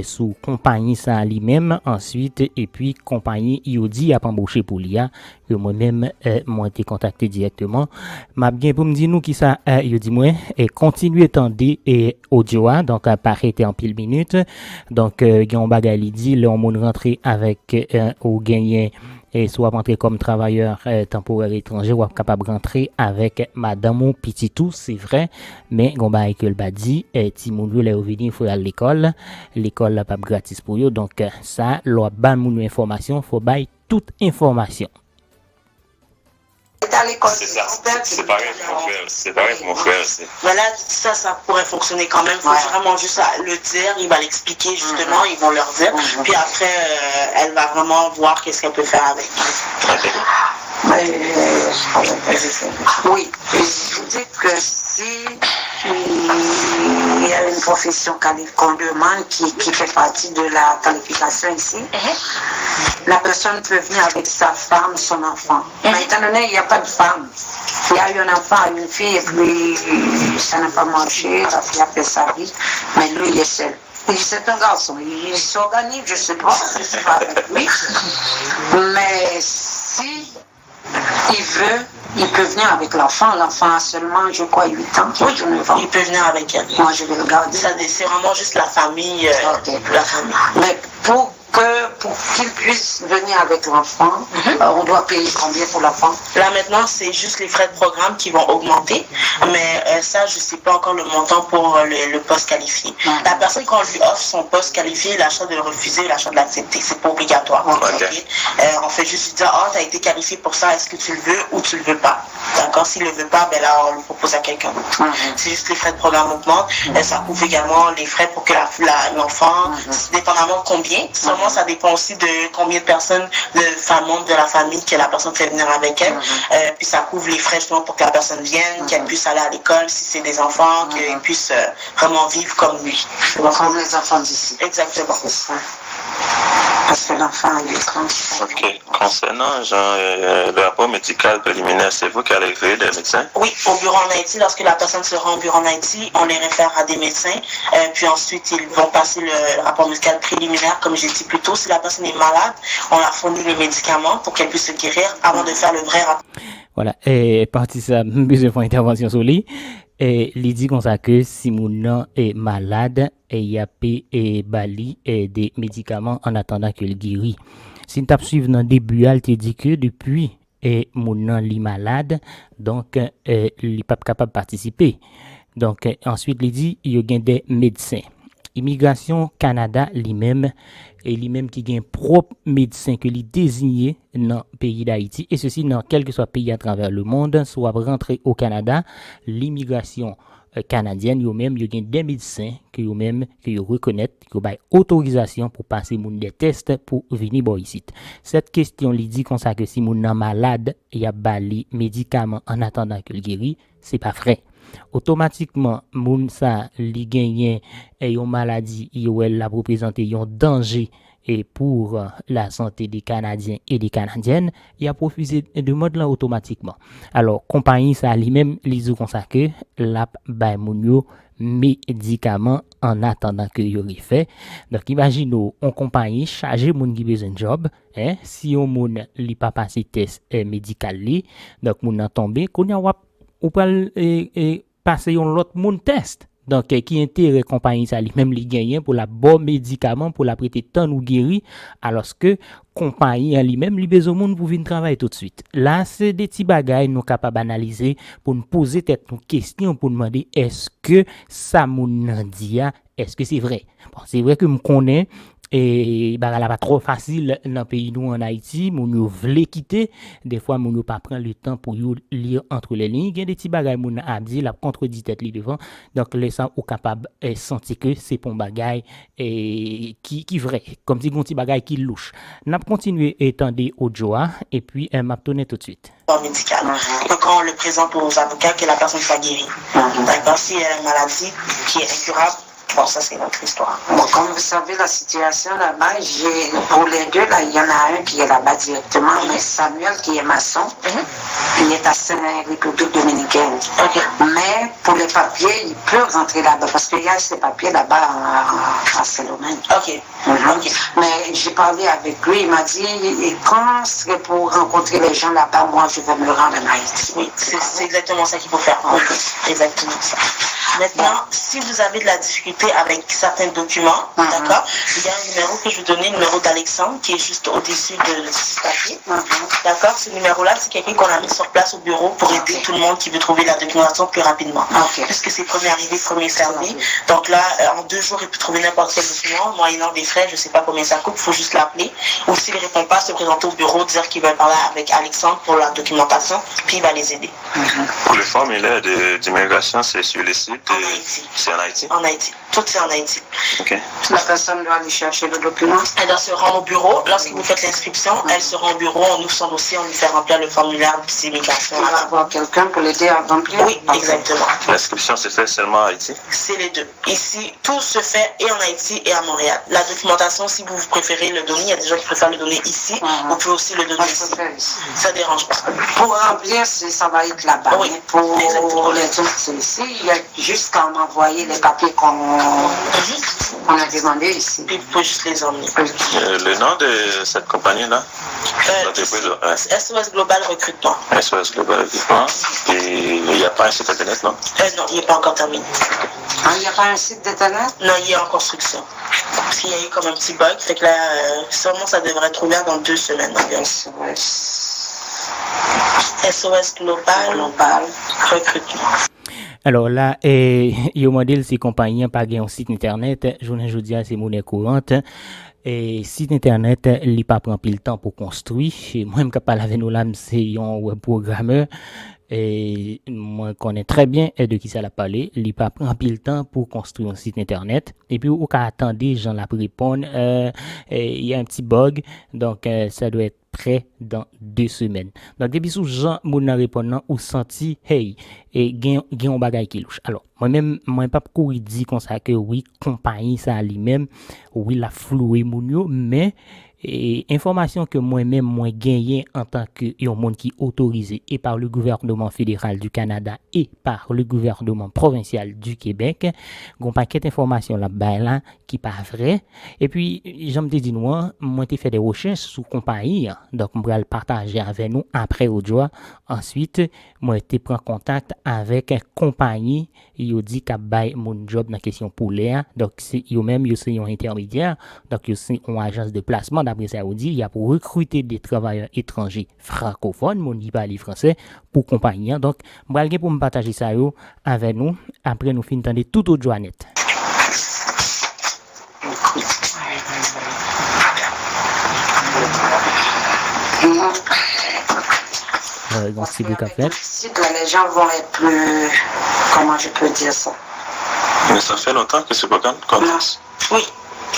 sous compagnie ça lui-même ensuite et puis compagnie Yodi a embauché pour l'IA que moi-même moi été contacté directement m'a bien pour me dire nous qui ça Yodi moi et continuer tendre et audio donc arrêter en pile minute donc gon bagay dit là on moun rentrer avec au gagner et soit rentrer comme travailleur temporaire étranger ou capable rentrer avec madame ou petit tout c'est vrai mais gon bail que le ba dit ti moun yo lè venir faut aller l'école pas gratis pour yo donc ça l'a ba moun information faut bail toute information. C'est ça, c'est pareil pour mon frère, c'est pareil pour mon frère aussi. Voilà, ça pourrait fonctionner quand même. Il faut vraiment juste le dire, il va l'expliquer justement, ils vont leur dire. Puis après, elle va vraiment voir qu'est-ce qu'elle peut faire avec. Oui, je vous dis que si il y a une profession qu'on demande qui fait partie de la qualification ici, la personne peut venir avec sa femme, son enfant. Mais étant donné qu'il n'y a pas de femme, il y a eu un enfant, une fille, et puis ça n'a pas marché, la fille a fait sa vie, mais lui il est seul. C'est un garçon, il s'organise, je ne sais pas avec lui, mais si il veut, il peut venir avec l'enfant. L'enfant a seulement, je crois, 8 ans. Oui, il peut venir avec elle. Moi, je vais le garder. C'est vraiment juste la famille. La famille. Mais pour qu'il puisse venir avec l'enfant, on doit payer combien pour l'enfant? Là maintenant, c'est juste les frais de programme qui vont augmenter, mais ça, je ne sais pas encore le montant pour le poste qualifié. La personne, quand on lui offre son poste qualifié, il a le choix de le refuser, il a le choix de l'accepter. C'est pas obligatoire. On fait juste lui dire, oh, tu as été qualifié pour ça, est-ce que tu le veux ou tu le veux pas? D'accord? S'il le veut pas, ben là, on le propose à quelqu'un d'autre. C'est juste les frais de programme augmentent. Ça couvre également les frais pour que l'enfant, dépendamment de combien, seulement ça dépend aussi de combien de personnes, de femmes membres de la famille que la personne fait venir avec elle. Puis ça couvre les frais justement pour que la personne vienne, qu'elle puisse aller à l'école si c'est des enfants, qu'ils puissent vraiment vivre comme lui. Comme les enfants d'ici. Exactement. Parce que l'enfant il est grand. Ok. Concernant le rapport médical préliminaire, c'est vous qui allez créer des médecins? Oui, au bureau en Haïti, lorsque la personne se rend au bureau en Haïti, on les réfère à des médecins. Puis ensuite, ils vont passer le rapport médical préliminaire, comme j'ai dit plus tôt. Si la personne est malade, on leur fournit les médicaments pour qu'elle puisse se guérir avant de faire le vrai rapport. Voilà, et parti ça, besoin faire intervention sur lui. Et il dit comme ça que si mon est malade, et il y a et bali et des médicaments en attendant qu'il guérit. Si tu suivre dans le début, elle te dit que depuis et mon est malade, donc il n'est pas capable de participer. Donc ensuite, il dit il y a des médecins. Immigration Canada lui-même et lui-même qui gagne propre médecin que lui désigné dans le pays d'Haïti et ceci dans quel que soit pays à travers le monde soit rentrer au Canada l'immigration canadienne eux-mêmes ils gagne des médecins que eux-mêmes que ils reconnaissent qui ont autorisation pour passer moun des tests pour venir ici. Cette question lui dit comme ça que si moun malade il y a bali médicaments en attendant qu'il guérit, c'est pas vrai. Automatiquement moun sa li genyen yon maladie yo elle la représenter yon danger et pour la santé des Canadiens et des Canadiennes, il a refusé de mode là automatiquement. Alors compagnie ça lui-même li dit comme ça que la bay moun yo médicaments en attendant que yo fait. Donc imagine on compagnie charger moun qui besoin job, si on moun li pas passer test médical li, donc moun nan tomber qu'on y a ou pas passer un l'autre monde test. Donc, qui intérêt compagnie ça lui-même les gagnants pour la bon médicament pour la prêter tant ou guéri, alors que compagnie en lui-même, lui besoin monde pour venir travailler tout de suite. Là, c'est des petits bagages nous capables d'analyser pour nous poser tête nos questions pour demander est-ce que ça moun dit est-ce que c'est vrai? Bon, c'est vrai que me connais et bah là pas trop facile dans pays nous en Haïti, moun yo vle quitter, des fois moun yo pas prendre le temps pour yo lire entre les lignes, il y a des petits bagages moun a dit la contredit tête li devant. Donc les ça au capable sentir que c'est bon bagage et qui vrai, comme si gon petit bagage qui louche. N'a continuer étendre audio et puis m'a tourner tout de suite. Médical. Donc quand on le présente aux avocats que la personne soit guérie. D'accord, si elle a une maladie qui est incurable. Bon, ça c'est notre histoire. Bon, comme vous savez, la situation là-bas, pour les deux, là, il y en a un qui est là-bas directement, mais Samuel qui est maçon, il est à République dominicaine. Mais pour les papiers, il peut rentrer là-bas parce qu'il y a ses papiers là-bas à Saint-Domingue. Mais j'ai parlé avec lui, il m'a dit, et quand serait pour rencontrer les gens là-bas, moi je vais me rendre en Haïti. Oui, c'est exactement ça qu'il faut faire. Exactement ça. Maintenant, si vous avez de la difficulté avec certains documents, d'accord, il y a un numéro que je vais donner, le numéro d'Alexandre, qui est juste au-dessus de ce papier. D'accord, ce numéro-là, c'est quelqu'un qu'on a mis sur place au bureau pour aider tout le monde qui veut trouver la documentation plus rapidement. Puisque c'est premier arrivé, premier servi. Donc là, en 2 jours, il peut trouver n'importe quel document, moyennant des frais, je ne sais pas combien ça coûte, il faut juste l'appeler. Ou s'il ne répond pas, se présenter au bureau, dire qu'il va parler avec Alexandre pour la documentation, puis il va les aider. Pour le formulaire d'immigration, c'est sur le site. En Haïti. C'est en Haïti? En Haïti. Tout c'est en Haïti. La personne doit aller chercher le document. Elle doit se rendre au bureau. Lorsque vous faites l'inscription, elle se rend au bureau, on ouvre son dossier, on lui fait remplir le formulaire d'immigration. Elle va avoir quelqu'un pour l'aider à remplir? Oui, exactement. L'inscription se fait seulement en Haïti? C'est les deux. Ici, tout se fait et en Haïti et à Montréal. La documentation, si vous préférez le donner, il y a des gens qui préfèrent le donner ici, vous pouvez aussi le donner ici. Ça dérange pas. Pour remplir, ça va être là-bas. Oui, pour les autres, c'est ici. Il y a juste qu'à m'envoyer les papiers qu'on a demandé ici. Puis vous pouvez juste les emmener. Le nom de cette compagnie-là? SOS Global Recrutement. SOS Global Recrutement. Et il n'y a pas un site internet, non? Non, il n'est pas encore terminé. Il n'y a pas un site d'internet? Non, il est en construction. Parce qu'il y a eu comme un petit bug. Fait que là, sûrement ça devrait être ouvert dans 2 semaines environ. SOS Global Recrutement. Alors là, il modèle ces compagnies pas un site internet, je dis c'est monnaie courante. Et site internet, il pas prend plus le temps pour construire. Moi même capable avec nous là, c'est un web programmeur. Et moi connais très bien de qui ça l'a parlé, il pas prend plus le temps pour construire un site internet et puis au cas attendre gens la répondre il y a un petit bug donc ça doit être prêt dans 2 semaines. Donc depuis sous gens moun répondant ou senti hey et gain un bagage qui louche. Alors moi pas courir dit comme ça que oui compagnie ça lui-même oui la floué moun yo mais et information que moi gagné en tant que un monde qui autorisé et par le gouvernement fédéral du Canada et par le gouvernement provincial du Québec, gon paquet d'informations là-bas là qui pas vrai et puis j'aime te dire moi t'ai fait des recherches sur compagnie donc on va le partager avec nous après audio. Ensuite moi t'ai prend contact avec compagnie yo dit qu'a bail mon job dans question poulet donc c'est yo même yo c'est un intermédiaire donc yo c'est une agence de placement d'après ça dit il y a pour recruter des travailleurs étrangers francophones mon qui parle français pour compagnie donc moi pour me partager ça yo avec nous après nous fin tendre tout autre joannette. Donc si vous café les gens vont être plus comment je peux dire ça. Mais ça fait longtemps que ce programme commence. Oui.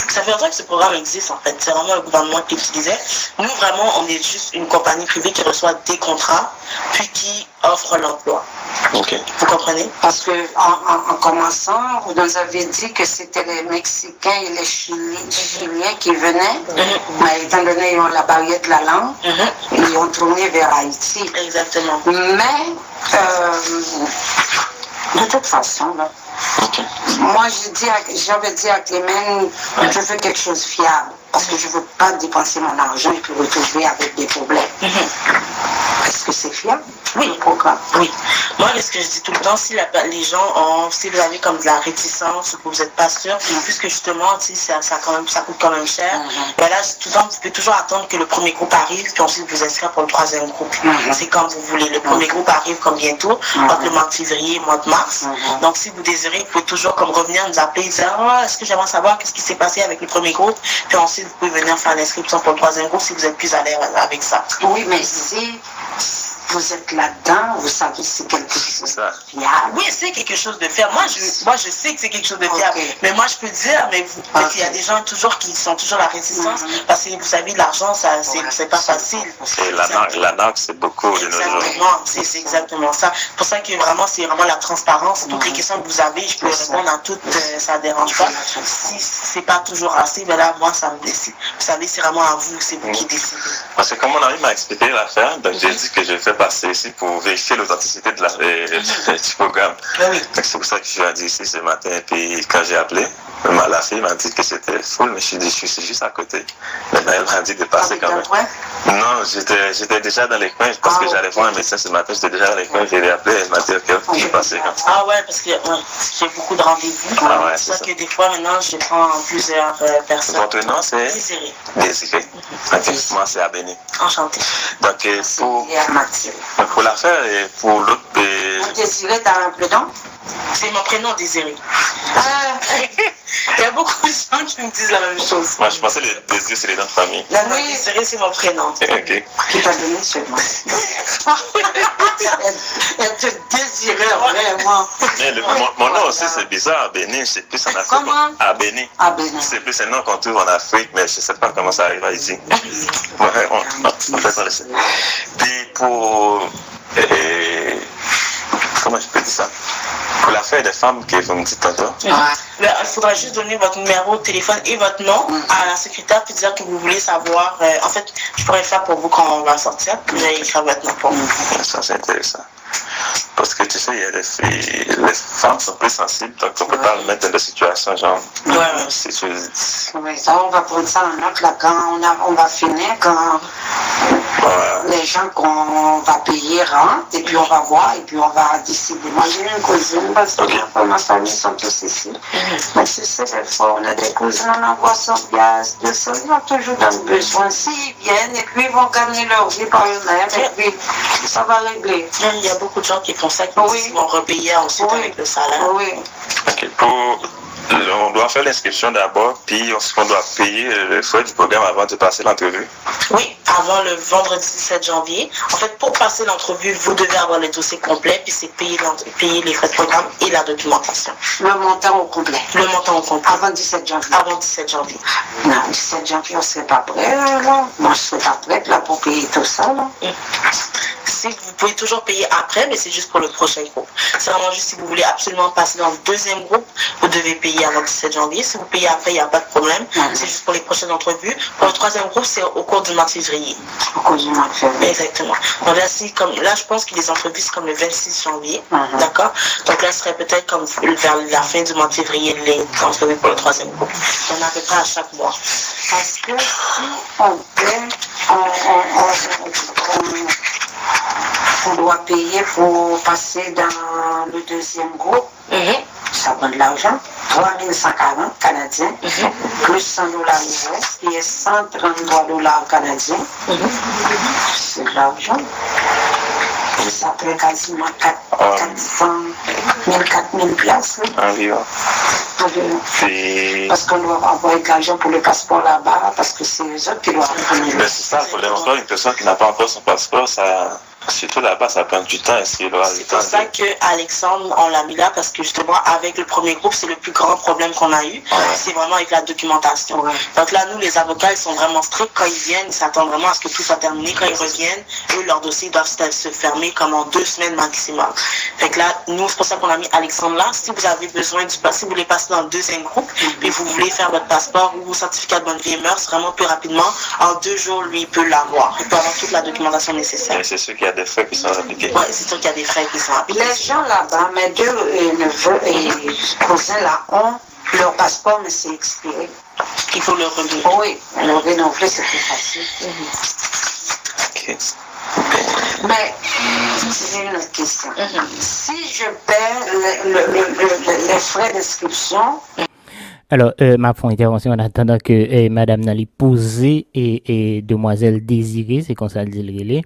Ça fait longtemps que ce programme existe en fait. C'est vraiment le gouvernement qui l'utilisait. Nous vraiment on est juste une compagnie privée qui reçoit des contrats puis qui offre l'emploi. Vous comprenez? Parce que en commençant, vous nous avez dit que c'était les Mexicains et les Chiliens qui venaient, mais étant donné qu'ils ont la barrière de la langue, ils ont tourné vers Haïti. Exactement. Mais de toute façon, là, moi j'avais dit à Clément, je veux quelque chose de fiable. Parce que je ne veux pas dépenser mon argent et puis retrouver avec des problèmes. Est-ce que c'est fiable? Oui. Le programme. Oui. Moi, ce que je dis tout le temps, si les gens si vous avez comme de la réticence ou que vous n'êtes pas sûr, puisque justement, ça coûte quand même cher, ben là, tout le temps, vous pouvez toujours attendre que le premier groupe arrive, puis ensuite vous inscrire pour le troisième groupe. C'est comme vous voulez. Le premier groupe arrive comme bientôt, entre le mois de février et le mois de mars. Donc, si vous désirez, vous pouvez toujours comme revenir nous appeler et dire est-ce que j'aimerais savoir qu'est-ce qui s'est passé avec le premier groupe, puis ensuite vous pouvez venir faire l'inscription pour le troisième groupe si vous êtes plus à l'aise avec ça. Oui, mais si vous êtes là-dedans, vous savez c'est quelque chose de fiable. Oui, c'est quelque chose de fiable. Moi, je sais que c'est quelque chose de fiable. Mais moi, je peux dire, mais il y a des gens toujours qui sont toujours la résistance, parce que vous savez, l'argent, c'est pas facile. Et la NAC, c'est beaucoup de nos jours. Exactement, c'est exactement ça. C'est pour ça que vraiment, c'est vraiment la transparence. Toutes les questions que vous avez, je peux répondre à toutes, ça ne dérange pas. Si c'est pas toujours assez, ben là, moi, ça me décide. Vous savez, c'est vraiment à vous, c'est vous qui décidez. Parce que comme mon ami m'a expliqué l'affaire, donc j'ai dit que je fais passer ici pour vérifier l'authenticité du programme. Oui. C'est pour ça que je suis allé ici ce matin. Et puis quand j'ai appelé, la fille m'a dit que c'était full, mais je suis juste à côté. Maintenant, elle m'a dit de passer quand même. Non, j'étais déjà dans les coins parce que j'allais voir un médecin ce matin. J'étais déjà dans les coins. J'ai appelé. Elle m'a dit ok, je suis passé comme ça. Ah ouais, parce que j'ai beaucoup de rendez-vous. Ah ouais, c'est ça que des fois maintenant je prends plusieurs personnes. Votre nom c'est Désiré. Désiré. Ok, moi c'est Abéni. Enchanté. Donc pour l'affaire et pour l'autre. Désiré, t'as un prénom? C'est mon prénom, Désiré. Il y a beaucoup de gens qui me disent la même chose. Moi, je pensais que le Désiré, c'est les noms de famille. Oui, Désiré, c'est mon prénom. Ok. Qui t'a donné seulement? Elle te désirait vraiment. Mon nom aussi, c'est bizarre. Abéni, c'est plus en Afrique. Comment? Abéni. C'est plus un nom qu'on trouve en Afrique, mais je ne sais pas comment ça arrive ici. On fait ça laisser. Puis pour. Comment je peux dire ça? Pour l'affaire des femmes que vous me dites tantôt. Il faudra juste donner votre numéro de téléphone et votre nom à la secrétaire puis dire que vous voulez savoir. En fait, je pourrais le faire pour vous quand on va sortir. Vous allez écrire votre nom pour vous. Ça, c'est intéressant. Parce que tu sais, il y a les femmes sont plus sensibles, donc on ne peut pas le mettre dans des situations genre. Si tu ça, on va prendre ça en note là, quand on va finir, quand les gens qu'on va payer rentrent, et puis on va voir, et puis on va décider. Moi, j'ai une cousine, parce que ma famille sont tous ici. Mais tu sais, des fois, on a des cousins, on envoie 100 gaz, 200, ils ont toujours dans le besoin. S'ils viennent, et puis ils vont gagner leur vie par eux-mêmes, et puis ça va régler. Il y a beaucoup de gens qui font ça, qui vont repayer ensuite avec le salaire. Ok, on doit faire l'inscription d'abord, puis on doit payer le frais du programme avant de passer l'entrevue. Oui, avant le vendredi 17 janvier. En fait, pour passer l'entrevue, vous devez avoir le dossier complet, puis c'est payer les frais de programme et la documentation. Le montant au complet. Le montant au complet. Avant 17 janvier. Avant 17 janvier. Non, 17 janvier, on ne serait pas prêt, là. Moi, je ne serais pas prête, là, pour payer tout ça, là. Vous pouvez toujours payer après, mais c'est juste pour le prochain groupe. C'est vraiment juste si vous voulez absolument passer dans le deuxième groupe, vous devez payer avant le 17 janvier. Si vous payez après, il n'y a pas de problème. C'est juste pour les prochaines entrevues. Pour le troisième groupe, c'est au cours du mois de février. Au cours du mois de février. Exactement. Donc là, je pense que les entrevues, c'est comme le 26 janvier. D'accord? Donc là, ce serait peut-être comme vers la fin du mois de février, les entrevues pour le troisième groupe. On a à peu près à chaque mois. Parce que si on paie, on doit payer pour passer dans le deuxième groupe. Ça prend de l'argent. 3140 canadiens, plus 100 $ US, qui est 133 $ canadiens. C'est de l'argent. Ça fait quasiment 4000 places. Environ. Parce qu'on doit avoir de l'argent pour le passeport là-bas, parce que c'est eux autres qui doivent prendre. Mais c'est ça, pour l'instant, une personne qui n'a pas encore son passeport, ça. Surtout là-bas, ça prend du temps. C'est pour ça qu'Alexandre, on l'a mis là, parce que justement, avec le premier groupe, c'est le plus grand problème qu'on a eu. C'est vraiment avec la documentation. Donc là, nous, les avocats, ils sont vraiment stricts. Quand ils viennent, ils s'attendent vraiment à ce que tout soit terminé. Quand ils reviennent, eux, leurs dossiers doivent se fermer comme en 2 semaines maximum. Fait que là, nous, c'est pour ça qu'on a mis Alexandre là. Si vous avez besoin si vous voulez passer dans le deuxième groupe, et vous voulez faire votre passeport ou vos certificats de bonne vie et mœurs, vraiment plus rapidement, en 2 jours, lui, il peut l'avoir. Il peut avoir toute la documentation nécessaire. C'est sûr qu'il y a des frais qui sont appliqués. Oui, c'est sûr qu'il y a des frais qui sont appliqués. Les gens là-bas, mes 2 neveux et cousins là, ont leur passeport, mais c'est expiré. Il faut le renouveler. Oui, le renouveler, c'est plus facile. Ok. Mais j'ai une autre question. Si je paie les frais d'inscription, alors, ma font intervention en attendant que Madame Nali posée et Demoiselle Désirée, c'est comme ça le dit,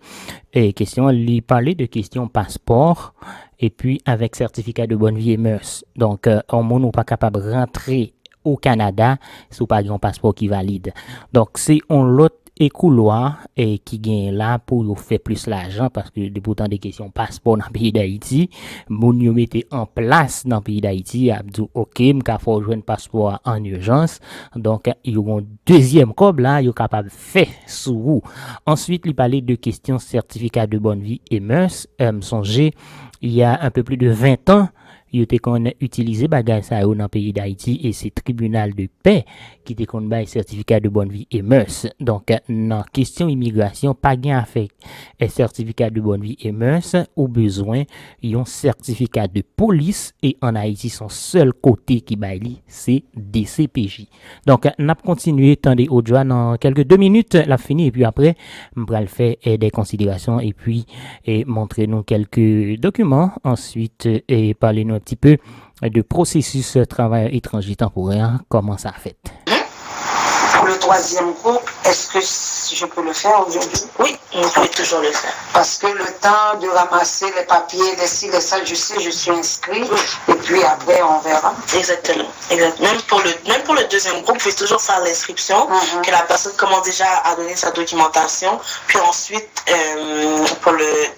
et question, lui parler de question passeport et puis avec certificat de bonne vie et mœurs. Donc, on n'est pas capable de rentrer au Canada si on n'a pas un passeport qui valide. Donc, c'est on l'autre et couloir et qui gagne là pour faire plus l'argent parce que de pourtant des questions passeport dans le pays d'Haïti moun yo mette en place dans le pays d'Haïti a dit OK m'ka faut joindre passeport en urgence donc il y a un deuxième cob là yo capable faire sous vous. Ensuite il parlait de questions certificat de bonne vie et mœurs songez il y a un peu plus de 20 ans il était qu'on utilisé bagage ça dans le pays d'Haïti et c'est tribunal de paix qui était qu'on bail certificat de bonne vie et mœurs. Donc dans question immigration pas gain à faire un certificat de bonne vie et mœurs ou besoin un certificat de police et en Haïti son seul côté qui bail c'est DCPJ. Donc n'a continuer tendez au joie dans quelques 2 minutes la fini et puis après on va le faire des considérations et puis montrer nous quelques documents ensuite et parler nous un petit peu de processus travail étranger temporaire, comment ça fait. Pour le troisième groupe, est-ce que je peux le faire aujourd'hui? Oui, vous pouvez toujours le faire. Parce que le temps de ramasser les papiers, les ci, les ça, je sais, je suis inscrit. Et puis après, on verra. Exactement. Même pour le deuxième groupe, vous pouvez toujours faire l'inscription, que la personne commence déjà à donner sa documentation. Puis ensuite,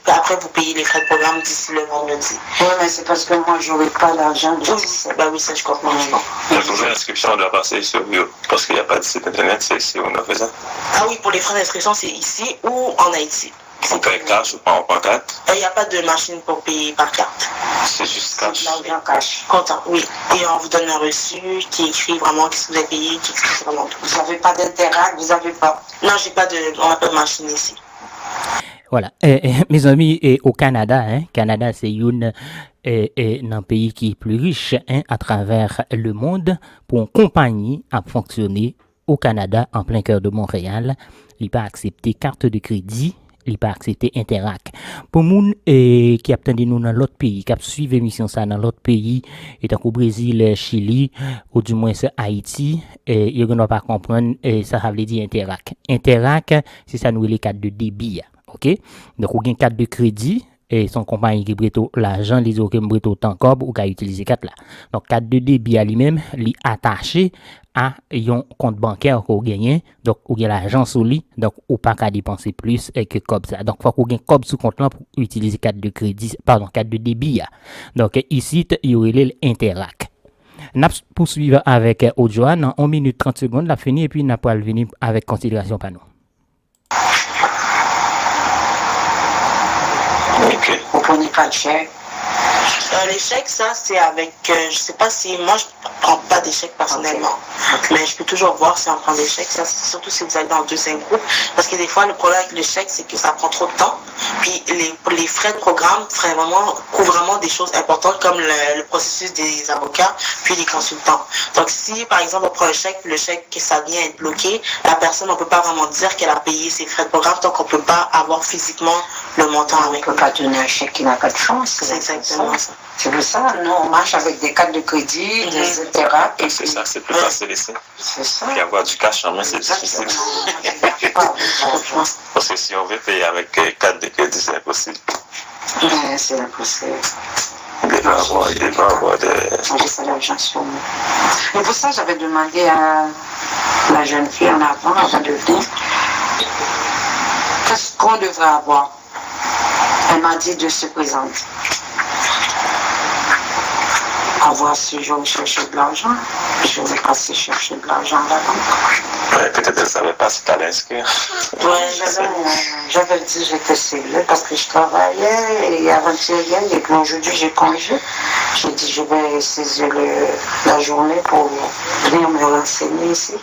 après, vous payez les frais de programme d'ici le vendredi. Oui, mais c'est parce que moi, je n'aurai pas l'argent. Oui, ça, je comprends. La première inscription, on doit passer sur Bio, parce qu'il n'y a pas de site internet, c'est ici où on a fait ça. Ah oui, pour les frais d'inscription, c'est ici ou en Haïti. On paye cash ou pas en carte? Il n'y a pas de machine pour payer par carte. C'est juste cash. En cash. Content, oui. Et on vous donne un reçu qui écrit vraiment qu'est-ce que vous avez payé, qui explique vraiment tout. Vous n'avez pas d'interact, vous n'avez pas? Non, on n'a pas de machine ici. Voilà, mes amis, au Canada, Canada c'est un pays qui est plus riche à travers le monde pour une compagnie à fonctionner au Canada en plein cœur de Montréal. Il pas accepter carte de crédit, il pas accepter Interac. Pour moun qui attendent nous dans l'autre pays, qui suivent émission ça dans l'autre pays, étant au Brésil, Chili ou du moins Haïti, ils ne doivent pas comprendre ça veut dire Interac. Interac, c'est ça nous les cartes de débit. OK? Donc on a une carte de crédit et son compagnie qui breto l'argent les autres qui breto tant cob ou qui utiliser carte là. Donc carte de débit à lui-même, li attaché à un compte bancaire qu'on gagne, donc ou gagne l'argent sur lui, donc ou pas qu'à dépenser plus que comme ça. Donc faut qu'on gagne comme sur compte là pour utiliser carte de crédit, carte de débit. Donc ici il y aurait l'Interac. N'a poursuivre avec Ojoan en 1 minute 30 secondes la fini et puis n'a pas venir avec considération par nous. Okay. Vous prenez pas de chèque? Les chèques, ça, c'est avec... je sais pas si... Moi, je prends pas des chèques personnellement. Okay. Mais je peux toujours voir si on prend des chèques. Ça, surtout si vous allez dans le deuxième groupe. Parce que des fois, le problème avec le chèque, c'est que ça prend trop de temps. Puis les frais de programme couvrent vraiment des choses importantes comme le processus des avocats puis des consultants. Donc, si, par exemple, on prend le chèque, ça vient être bloqué, la personne, on ne peut pas vraiment dire qu'elle a payé ses frais de programme tant qu'on ne peut pas avoir physiquement le montant avec. On ne peut pas donner un chèque qui n'a pas de chance. C'est exactement ça. C'est pour ça, nous, on marche avec des cartes de crédit, des intérêts. C'est ça, c'est plus facile ici. C'est ça. Puis avoir du cash en main, c'est difficile. Parce que si on veut payer avec carte de crédit, c'est impossible. C'est impossible. Il doit avoir des... J'ai pas d'argent sur moi. Et pour ça, j'avais demandé à la jeune fille en avant de venir, qu'est-ce qu'on devrait avoir? Elle m'a dit de se présenter. À voir si je vais chercher de l'argent. Je vais passer chercher de l'argent là-bas. Ouais, peut-être qu'elle ne savait pas si tu allais inscrire. Ouais, j'avais dit que j'étais sérieux parce que je travaillais et avant-hier et puis aujourd'hui j'ai congé. J'ai dit je vais saisir la journée pour venir me renseigner ici.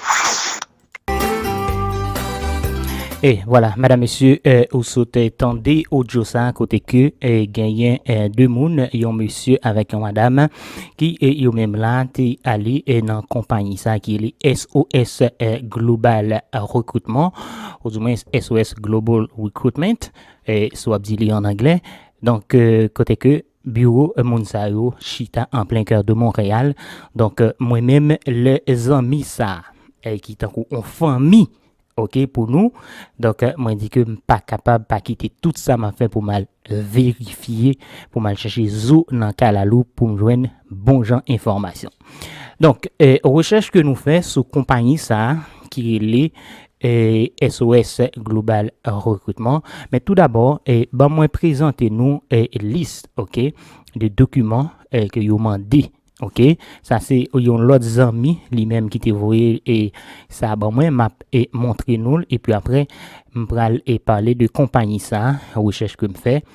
Et voilà, madame, monsieur, ou sautez, tendez au Josa, côté que, gagné deux moun, yon monsieur avec une madame, qui est yon même là, t'es allé dans compagnie, ça, qui est SOS Global Recruitment, ou du moins SOS Global Recruitment, soit dit en anglais. Donc, côté que, bureau Monsayo, Chita, en plein cœur de Montréal. Donc, moi-même, les amis, ça, qui t'en en famille, ok, pour nous. Donc, moi, dis que je pas capable de quitter tout ça, m'a fait pour mal vérifier, pour mal chercher zo dans Kalalou, pour me joindre bon genre information. Donc, recherche que nous faisons sur compagnie, ça, qui est les SOS Global Recrutement. Mais tout d'abord, moi présenter nous liste, ok, de documents que vous demandez. Ok, ça c'est l'autre ami lui-même qui t'a voyé et ça moi m'a montré nous et puis après m'pral et parler de compagnie ça recherche que me fait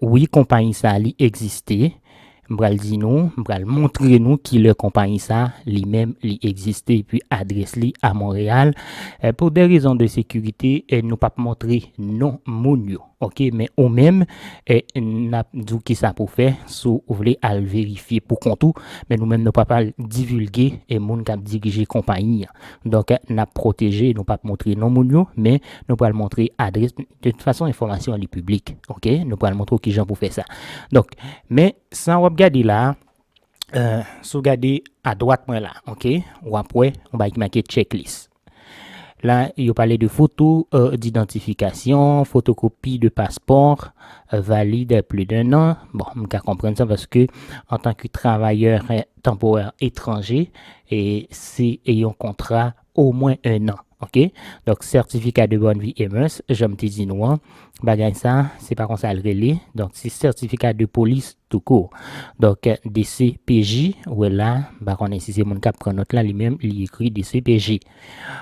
oui compagnie ça li existait m'pral dire nous m'pral montrer nous qui le compagnie ça lui-même li existait et puis adresse li à Montréal pour des raisons de sécurité et nous pas montrer non mounio. OK, mais au même n'a dit qui ça pour faire si vous voulez à vérifier pour compte mais nous même ne pas divulguer et moun qui diriger compagnie. Donc n'a protéger, nous pas montrer non mounio mais nous pas le montrer adresse de toute façon information à public. OK, nous pas le montrer qui gens pour faire ça. Donc mais sans regarder là si vous regardez à droite moi là, OK, ou après on va marquer checklist. Là, il parlait de photos d'identification, photocopie de passeport valide plus d'1 an. Bon, on peut comprendre ça parce que en tant que travailleur temporaire étranger, et c'est ayant contrat au moins 1 an. OK? Donc, certificat de bonne vie et mœurs, je me dis non, bagay ça, c'est pas comme ça le relais. Donc, c'est certificat de police tout court. Donc, DCPJ, ou là, bah, on est si c'est mon cap prend note là, lui-même, il écrit DCPJ.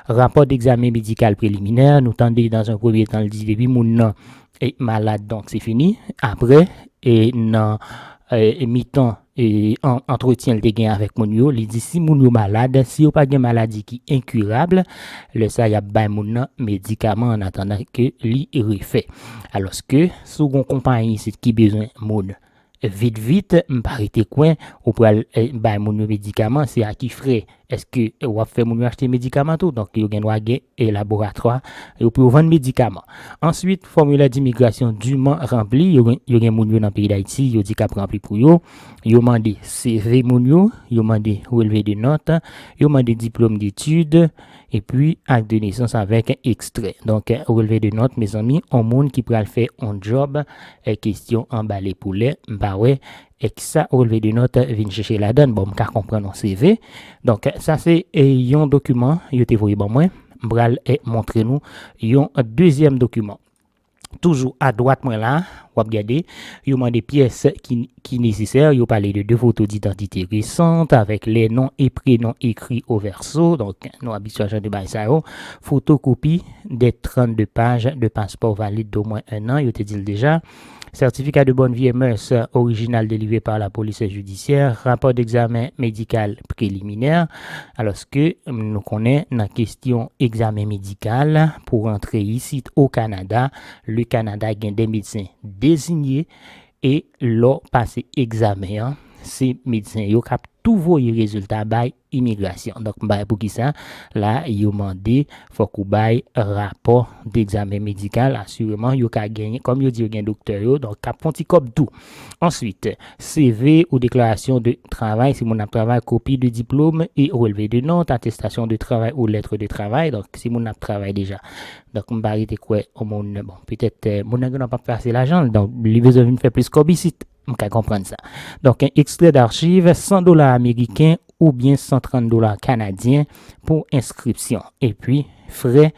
Rapport d'examen médical préliminaire, nous tendez dans un premier temps, le dit, depuis mon est malade, donc c'est fini. Après, et non, mi-temps, et entretien le gain avec mon yo, il dit si mon yo malade, si yo pas une maladie qui incurable, le ça y a ba mon médicament en attendant que li refait. Alors que sous une compagnie c'est qui besoin mon vite m'arrêter coin ou pour ba mon médicament c'est à qui frais. Est-ce que ou a fait mon acheter médicament tout donc yo gen et laboratoire et pour vendre médicaments. Ensuite formulaire d'immigration dûment rempli, yo gen mon yo dans pays d'Haïti, yo dit qu'a rempli pour yo demandé CV mon yo demandé relevé de notes, yo demandé diplôme d'études et puis acte de naissance avec un extrait. Donc relevé de notes mes amis, on monde qui pral faire un job question emballé poulet, bah ouais et que ça relevé de notes vient chercher la donne bon m'ka comprendre un CV. Donc ça c'est un document yo te voyé bon moi m'bral et montrer nous un deuxième document. Toujours à droite moi là, ou regarder, yo demande des pièces qui nécessaires, yo parler de 2 photos d'identité récentes avec les noms et prénoms écrits au verso, donc nous habituation de bail ça photocopie des 32 pages de passeport valide d'au moins 1 an, yo te dit déjà. Certificat de bonne vie et mœurs original délivré par la police judiciaire, rapport d'examen médical préliminaire. Alors que nous connaissons la question examen médical pour entrer ici au Canada, le Canada a des médecins désignés et leur passé examen. Ces médecins yo cap tout voyer résultat by immigration. Donc pour qui ça là yo mandé faut qu'on bail rapport d'examen médical assurément yo ka gagner comme yo dit gen docteur yo donc cap font petit cop tout. Ensuite CV ou déclaration de travail si mon a travail copie de diplôme et relevé de notes attestation de travail ou lettre de travail donc si mon a travail déjà. Donc m'arrêter quoi au monde bon peut-être mon n'a pas passer l'argent donc les besoin faire plus cobicite. On peut comprendre ça. Donc, un extrait d'archives, $100 américains ou bien $130 canadiens pour inscription. Et puis, frais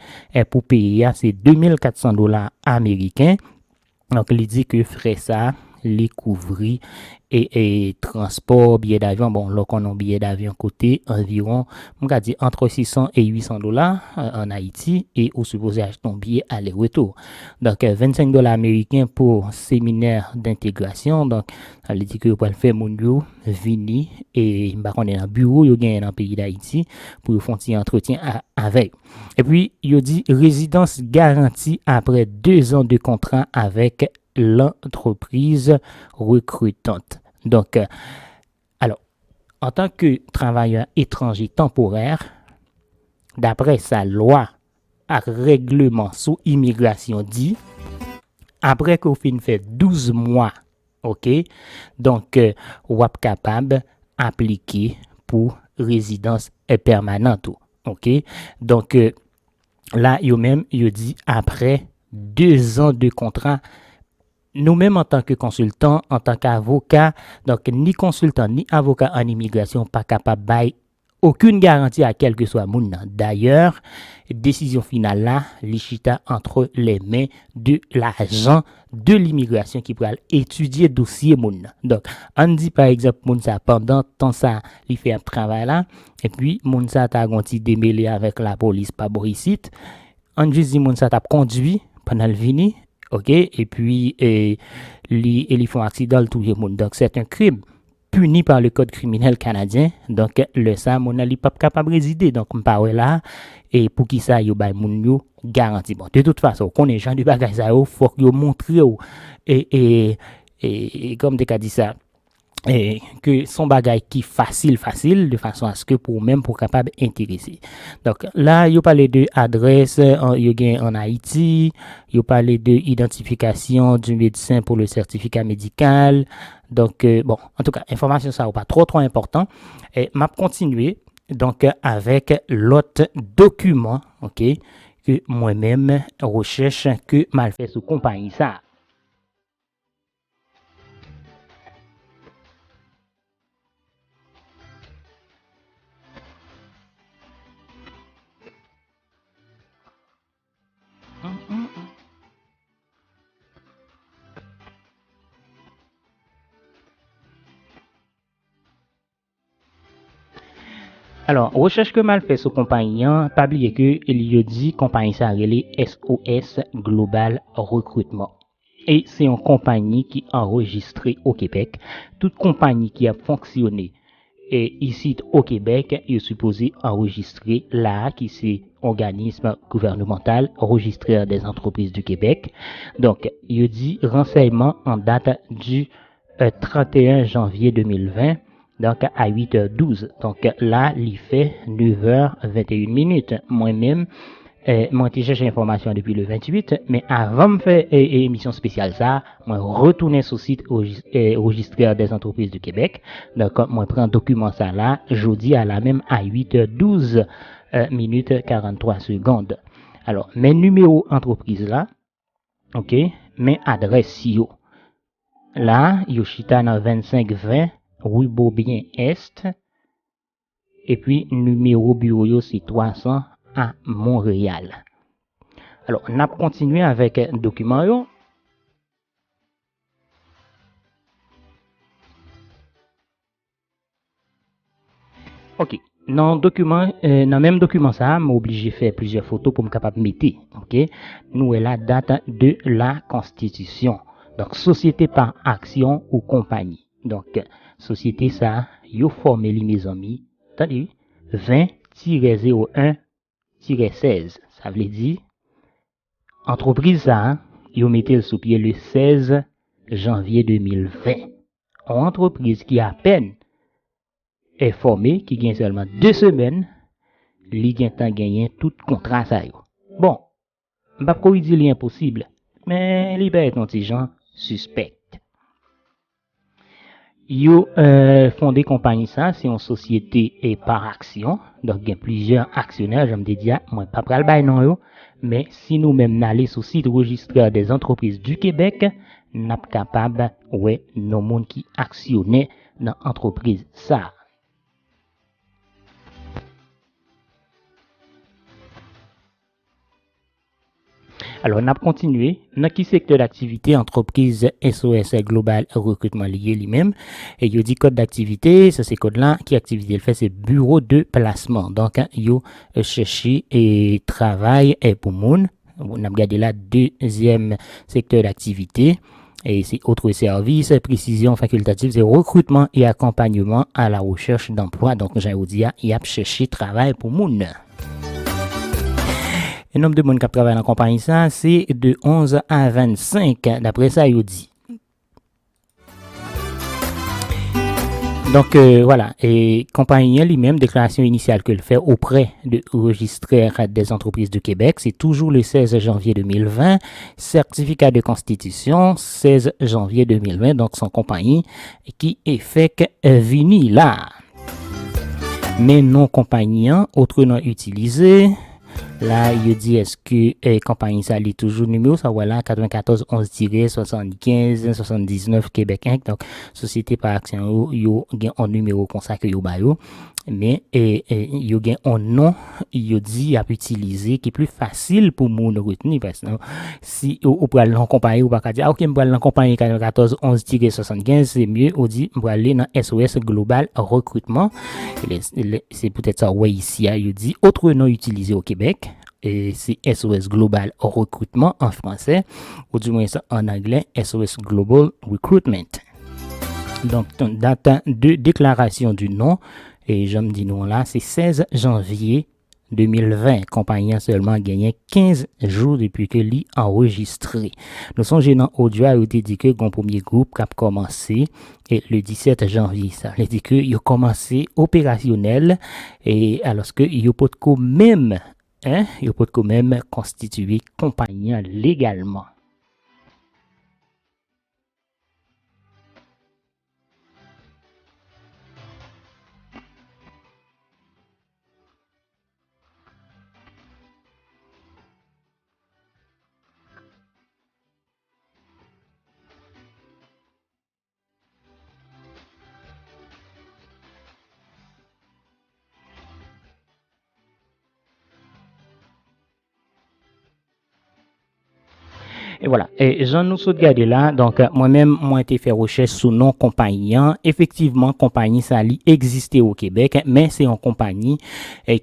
pour payer, c'est $2,400 américains. Donc, il dit que frais ça, les couvrir et transport, billet d'avion. Bon, là, qu'on a un billet d'avion côté environ, on va dire entre 600 et 800 dollars en Haïti et on supposé acheter un billet aller-retour. Donc, 25 dollars américains pour séminaire d'intégration. Donc, ça veut dire que vous pouvez faire mon bureau, venir et on est dans le bureau, vous gagnez dans le pays d'Haïti pour faire un entretien avec. Et puis, il dit résidence garantie après 2 ans de contrat avec l'entreprise recrutante. Donc, alors, en tant que travailleur étranger temporaire, d'après sa loi à règlement sous immigration dit, après qu'on fin fait 12 mois, ok, donc, vous êtes capable d'appliquer pour résidence permanente, ok, donc, là, yo même, yo dit après 2 ans de contrat, nous-mêmes en tant que consultants, en tant qu'avocats, donc ni consultant ni avocat en immigration, pas capable de bailler aucune garantie à quel que soit moun nan. D'ailleurs, décision finale là, lichita entre les mains de l'agent de l'immigration qui pourra étudier dossier moun nan. Donc, on dit par exemple moun sa pendant temps ça, il fait un travail là, et puis moun sa ta gonti démêlé avec la police pas boricite, on dit moun sa t'a conduit pendant le vini. OK, et puis ils font accident tout le monde. Donc c'est un crime puni par le code criminel canadien. Donc le ça mon ali pas capable résider. Donc on parle là et pour qui ça yo bay moun yo garantie. Bon, de toute façon, connaît gens du bagage ça faut yo montrer et comme des cas dit ça et que son bagage qui facile de façon à ce que pour même pour capable intéresser. Donc là yo parlé de adresse yo gain en Haïti, yo parlé de identification du médecin pour le certificat médical. Donc bon, en tout cas, information ça pas trop important et m'a continuer donc avec l'autre document, OK, que moi-même recherche que mal fait sous compagnie ça. Alors, recherche que mal fait sur compagnie, pas oublier que il y a dit compagnie ça relé SOS Global Recrutement. Et c'est une compagnie qui est enregistrée au Québec. Toute compagnie qui a fonctionné et ici au Québec, il est supposé enregistrer là qui c'est organisme gouvernemental enregistré des entreprises du Québec. Donc, il dit renseignement en date du 31 janvier 2020. Donc, à 8h12. Donc, là, il fait 9h21. Moi-même, moi, j'ai cherché l'information depuis le 28, mais avant de faire émission spéciale ça, moi, retourner sur le site registraire des entreprises du Québec. Donc, moi, prends document ça là, jeudi à la même à 8h12 minutes 43 secondes. Alors, mes numéros entreprise là, ok, mes adresses yo. Là, Yoshita dans 2520, rue Beaubien Est, et puis numéro bureau c'est 300 à Montréal. Alors, on a continué avec un document yo. OK. Dans document dans même document ça, m'a obligé faire plusieurs photos pour me capable mettre. OK. Nous est la date de la constitution. Donc société par action ou compagnie. Donc société ça, yo formé li mes amis. Attendez, 20-01-16. Ça veut dire entreprise ça, yo metté sous pied le 16 janvier 2020. Une entreprise qui à peine est formé, qui gagne seulement 2 semaines, li gagne tant gagné tout contrat ça yo. Bon, m'pa ko dire l'impossible, mais li peut être un petit gens suspect. Yo fondé compagnie ça, c'est une société et par action, donc il y a plusieurs actionnaires, j'aime dire moi pas pral bay non yo, mais si nous même n'aller sur site registraire des entreprises du Québec, n'a capable ouais nos monde qui actionnaient dans entreprise ça. Alors, on a continué. Dans qui secteur d'activité, entreprise SOS Global Recrutement lié lui-même. Et il dit code d'activité, ça c'est code là, qui activité le fait, c'est bureau de placement. Donc, il cherché et travail et pour moun. On a regardé là, deuxième secteur d'activité. Et c'est autres services, précision facultative, c'est recrutement et accompagnement à la recherche d'emploi. Donc, j'ai dit, il a cherché travail pour moun. Le nombre de monde qui travaille dans la compagnie, ça, c'est de 11 à 25. D'après ça, il dit. Donc, voilà. Et compagnie lui-même, déclaration initiale que le fait auprès de registraire des entreprises du Québec, c'est toujours le 16 janvier 2020. Certificat de constitution, 16 janvier 2020. Donc, son compagnie qui est fait vini là. Mais non compagnie, autre nom utilisé. Là, il dit est-ce que compagnie ça lit toujours numéro ça voilà 94 11-75 79 Québec Inc. Donc société par action yo gen un numéro comme ça que yo ba yo mais yo gen un nom yo dit à utiliser qui est plus facile pour moun retenir parce que si ou pour aller en compagnie ou pas dire OK me aller en compagnie 94 11-75 c'est mieux on dit pour aller dans SOS Global Recrutement c'est peut-être ça ouais ici yo dit autre nom utilisé au Québec et c'est SOS Global Recrutement en français ou du moins en anglais SOS Global Recruitment. Donc date de déclaration du nom et je me dis non là c'est 16 janvier 2020. Compagnie a seulement gagné 15 jours depuis que l'y enregistré. Nous sommes gênants audio a été dit que le premier groupe qui a commencé et le 17 janvier ça veut dire que il a commencé opérationnel et alors que il peut quand même il peut quand même constituer compagnie légalement. Et voilà. Et j'en nous saute garder là. Donc, moi-même, moi, été fait recherche sous nom compagnie. Effectivement, compagnie, ça existait au Québec, mais c'est en compagnie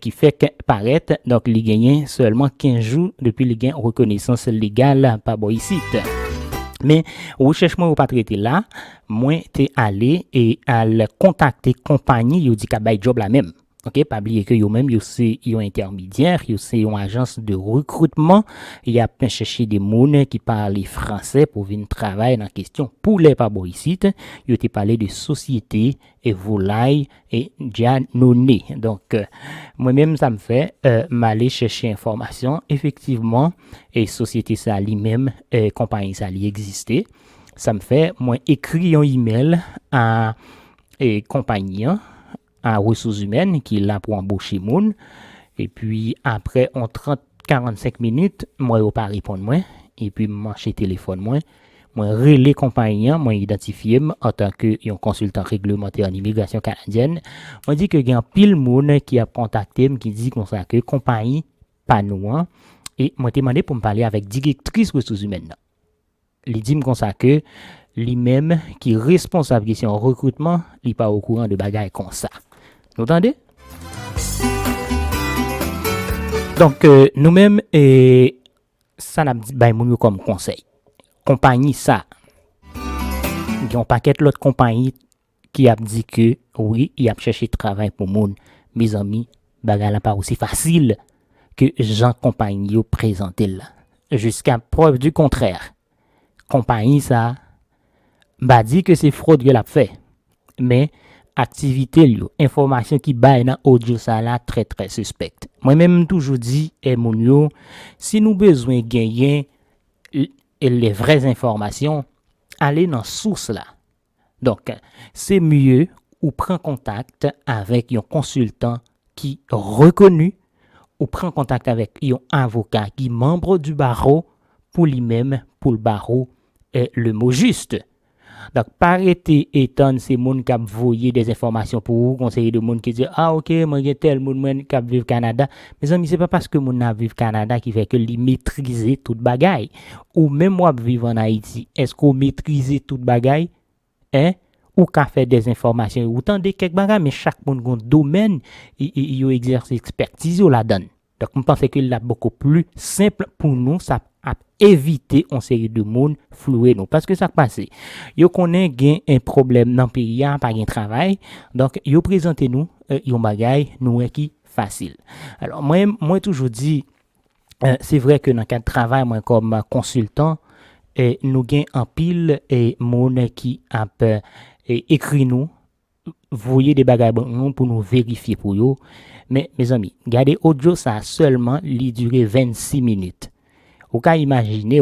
qui fait que paraître. Donc, il gagne seulement 15 jours depuis le gain reconnaissance légale par Boïsite. Mais, recherche moi, ou pas traité là, moi, t'es allé et à le contacter compagnie, il dit qu'à bail job la même. OK, pas oublier que yo même yo c'est yo intermédiaire, yo c'est une agence de recrutement, il y a chercher des monde qui parlent français pour venir travailler dans question pour les pas boïsite, yo te parlé de société et volaille et Janone. Donc moi-même ça me fait m'aller chercher information effectivement et société ça lui-même compagnie ça lui existait. Ça me fait moi écrire un email à compagnie à ressources humaines qui est là pour embaucher moun et puis après en 45 minutes moi au pas répondre moi et puis marcher téléphone moi relais compagnie moi identifié en tant que un consultant réglementaire en immigration canadienne moi dit que il y a pile moun qui a contacté qui dit comme ça que compagnie pas nous et moi demandé pour me parler avec directrice ressources humaines il dit comme ça que lui-même qui est responsable de son recrutement il pas au courant de bagaille comme ça. Vous entendez? Donc, nous-mêmes, ça n'a pas dit comme conseil. Compagnie, ça. Il y a un paquet d'autres compagnies qui a dit que, oui, il a cherché travail pour moun. Mes amis, bagay la pas aussi facile que Jean Compagnie présenté là. Jusqu'à preuve du contraire. Compagnie, ça, bah dit que c'est fraude que l'a fait. Mais, activité liyo, information qui baille dans audio ça là très très suspecte. Moi même toujours dit mon yo, si nous besoin gagner les vraies informations, allez dans source là. Donc c'est mieux ou prendre contact avec un consultant qui reconnu ou prendre contact avec un avocat qui membre du barreau pour lui-même pour le barreau le mot juste. Donc, parité étonne ces gens qui ont voyé des informations pour vous, conseiller de monde qui dit ah OK, moi j'ai tel monde qui vivent au Canada. Mes amis, c'est pas parce que mon vivre au Canada qui fait que li maîtriser toute bagaille. Ou même moi vivre en Haïti, est-ce qu'on maîtrise toute bagaille? Ou qu'a fait des informations, ou tant de quelques bagages, mais chaque monde a un domaine, il exerce expertise là-dedans. Donc, je pense que c'est beaucoup plus simple pour nous, ça a évité une série de monde flouer nous. Parce que ça passe, yo connaît gain un problème dans le pays, pas de travail, donc yo présentez nous un bagage nous qui facile. Alors, moi toujours dit, c'est vrai que dans le cadre de travail, moi comme consultant, nous gain en pile et monde qui a écrit nous, voyez des bagages pour nous vérifier pour eux. Mais mes amis, regardez audio ça seulement li duré 26 minutes. Vous pouvez imaginer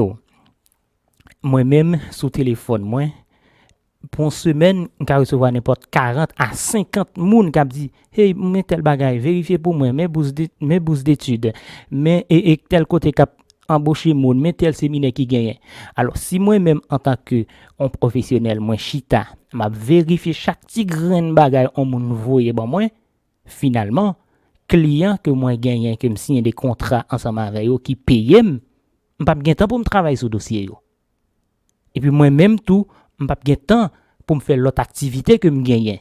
moi-même sur téléphone moi pour une semaine on peut recevoir n'importe 40 à 50 moun qui dit hey mais tel bagage vérifiez pour moi mes bourses d'études mais et tel côté cap embaucher moun mais tel séminaire qui gagne. Alors si moi-même en tant que un professionnel moi chita m'a vérifier chaque petit grain de bagage on moun voyer bon moi finalement client que moi gagne que me signe des contrats ensemble avec eux qui paye m'pas gain temps pour me travailler sur dossier yo. Et puis moi même tout m'pas gain temps pour me faire l'autre activité que me gagne.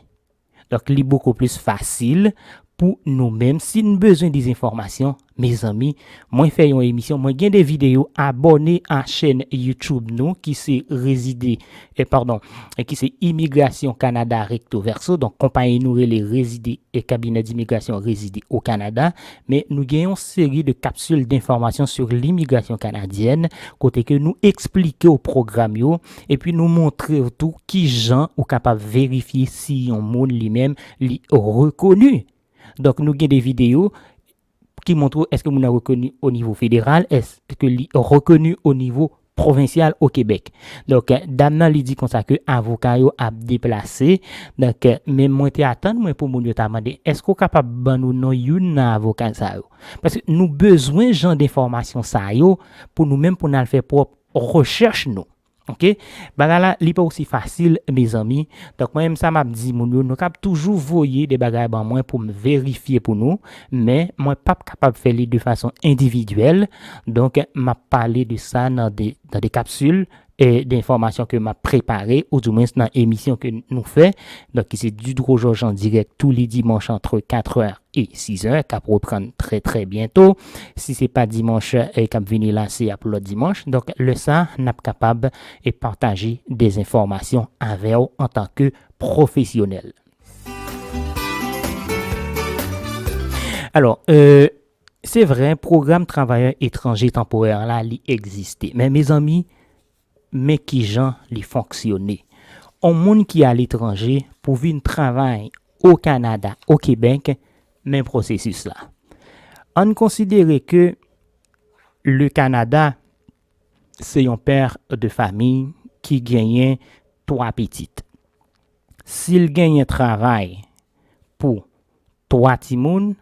Donc li beaucoup plus facile pour nous-mêmes si nous besoin des informations mes amis moi fais une émission moi gain des vidéos abonné à chaîne YouTube nous qui c'est qui c'est Immigration Canada recto verso donc compagnie nous les résidés et cabinet d'immigration résidé au Canada mais nous gagnons une série de capsules d'informations sur l'immigration canadienne côté que nous expliquer au programme yo et puis nous montrer tout qui gens ou capable vérifier si on monde lui-même li reconnu. Donc nous avons des vidéos qui montrent est-ce que nous avons reconnu au niveau fédéral, est-ce que nous avons reconnu au niveau provincial au Québec. Donc Damna lui dit comme ça que avocat yo a déplacé. Donc même moi t'ai attendre moi pour mon yo t'a demandé est-ce qu'on capable ban nous non une avocat ça yo. Parce que nous besoin genre d'information ça yo pour nous même pour nous faire propre recherche nous. OK bagala li pas aussi facile mes amis donc moi même ça m'a dit mon nous cap toujours voyer des bagages ban moi pour me vérifier pour nous mais moi pas capable faire de façon individuelle donc m'a parlé de ça dans des capsules et d'informations que m'a préparé ou du moins dans émission que nous fait donc c'est du Dro Georges en direct tous les dimanches entre 4h et 6h qui reprend très très bientôt si c'est pas dimanche et qui venir là c'est pour le dimanche donc le ça n'a pas capable et partager des informations avec vous en tant que professionnel. Alors c'est vrai programme travailleurs étrangers temporaires là il existait mais mes amis mais qui gens les fonctionner. On monde qui est à l'étranger pour venir travailler au Canada, au Québec, même processus là. On considère que le Canada c'est un père de famille qui gagne 3 petites. S'il gagne travail pour 3 timoun,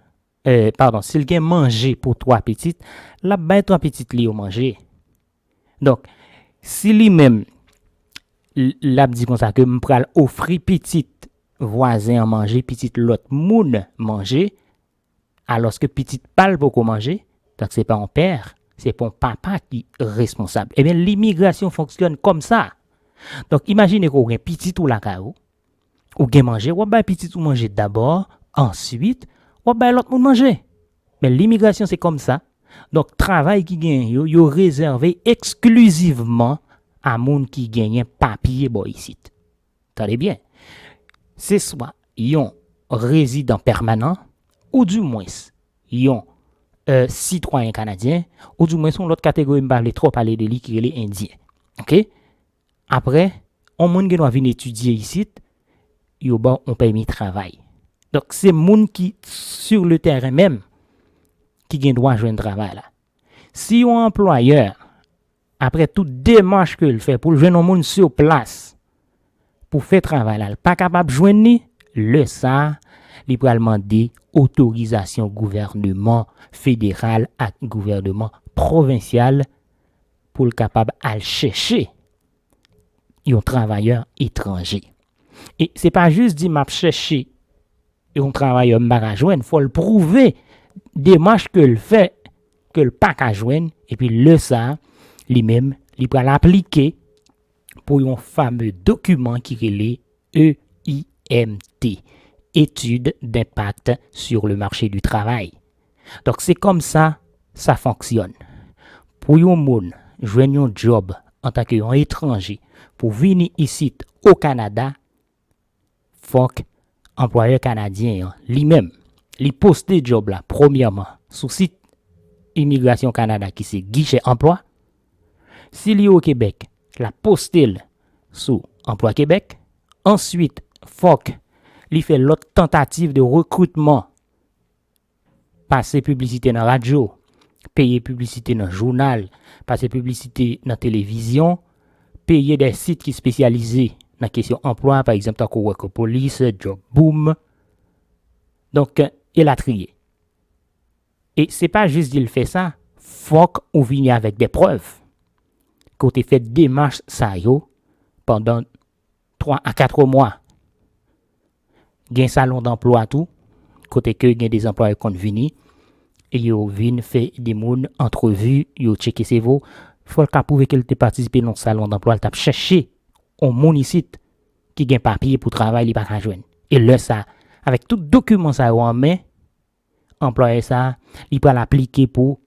s'il gagne manger pour 3 petites, la ben 3 petites li au manger. Donc si lui-même l'a dit comme ça que me pral offrir petite voisin à manger petite l'autre moun manger alors que petite parle beaucoup manger donc c'est pas un père c'est pas un papa qui est responsable. Eh bien l'immigration fonctionne comme ça. Donc imaginez qu'on a petite ou la cao ou gen manger ou ba petite ou manger d'abord ensuite ou ba l'autre moun manger. Mais l'immigration c'est comme ça. Donc travail qui gagne yo réservé exclusivement à monde qui gagne papier boy ici. Attendez bien. C'est soit yon résident permanent ou du moins yon citoyen canadien ou du moins son l'autre catégorie m'parler trop parler de li qui les indien. OK? Après on monde qui doit venir étudier ici yo ba on permis travail. Donc c'est monde qui sur le terrain même qui gagne droit joindre travail là. Si un employeur après toute démarche que il fait pour joindre un monde sur place pour faire travail là, pas capable joindre ni le ça libéralement demander autorisation gouvernement fédéral à gouvernement provincial pour le capable à chercher un travailleur étranger. Et c'est pas juste dire m'a chercher un travailleur m'a joindre, faut le prouver démarche que le fait que le pas qu'à joindre et puis le ça lui-même il va l'appliquer pour un fameux document qui est EIMT, étude d'impact sur le marché du travail. Donc c'est comme ça fonctionne. Pour un monde joindre un job en tant qu'un étranger pour venir ici au Canada, faut que employeur canadien lui-même il poste job là premièrement sur site Immigration Canada qui c'est guichet emploi. S'il est au Québec, la poste sur Emploi Québec. Ensuite, faut qu'il fait l'autre tentative de recrutement, passer publicité dans la radio, payer publicité dans le journal, passer publicité dans la télévision, payer des sites qui sont spécialisés dans la question emploi, par exemple, comme Workopolis, Job Boom. Donc, il a trié. Et c'est pas juste qu'il fait ça, faut qu'on vienne avec des preuves. Quand tu fait démarche ça pendant 3 à 4 mois. Il y a un salon d'emploi tout, côté que il y a des employés qui viennent et ils viennent faire des moun entrevues, ils checker ses vos, faut le prouver qu'il te participé dans le salon d'emploi, il t'a cherché un moun ici qui a un papier pour travailler, il pas qu'à joindre. Et là ça avec tout document ça en main, employé ça, il peut l'appliquer pour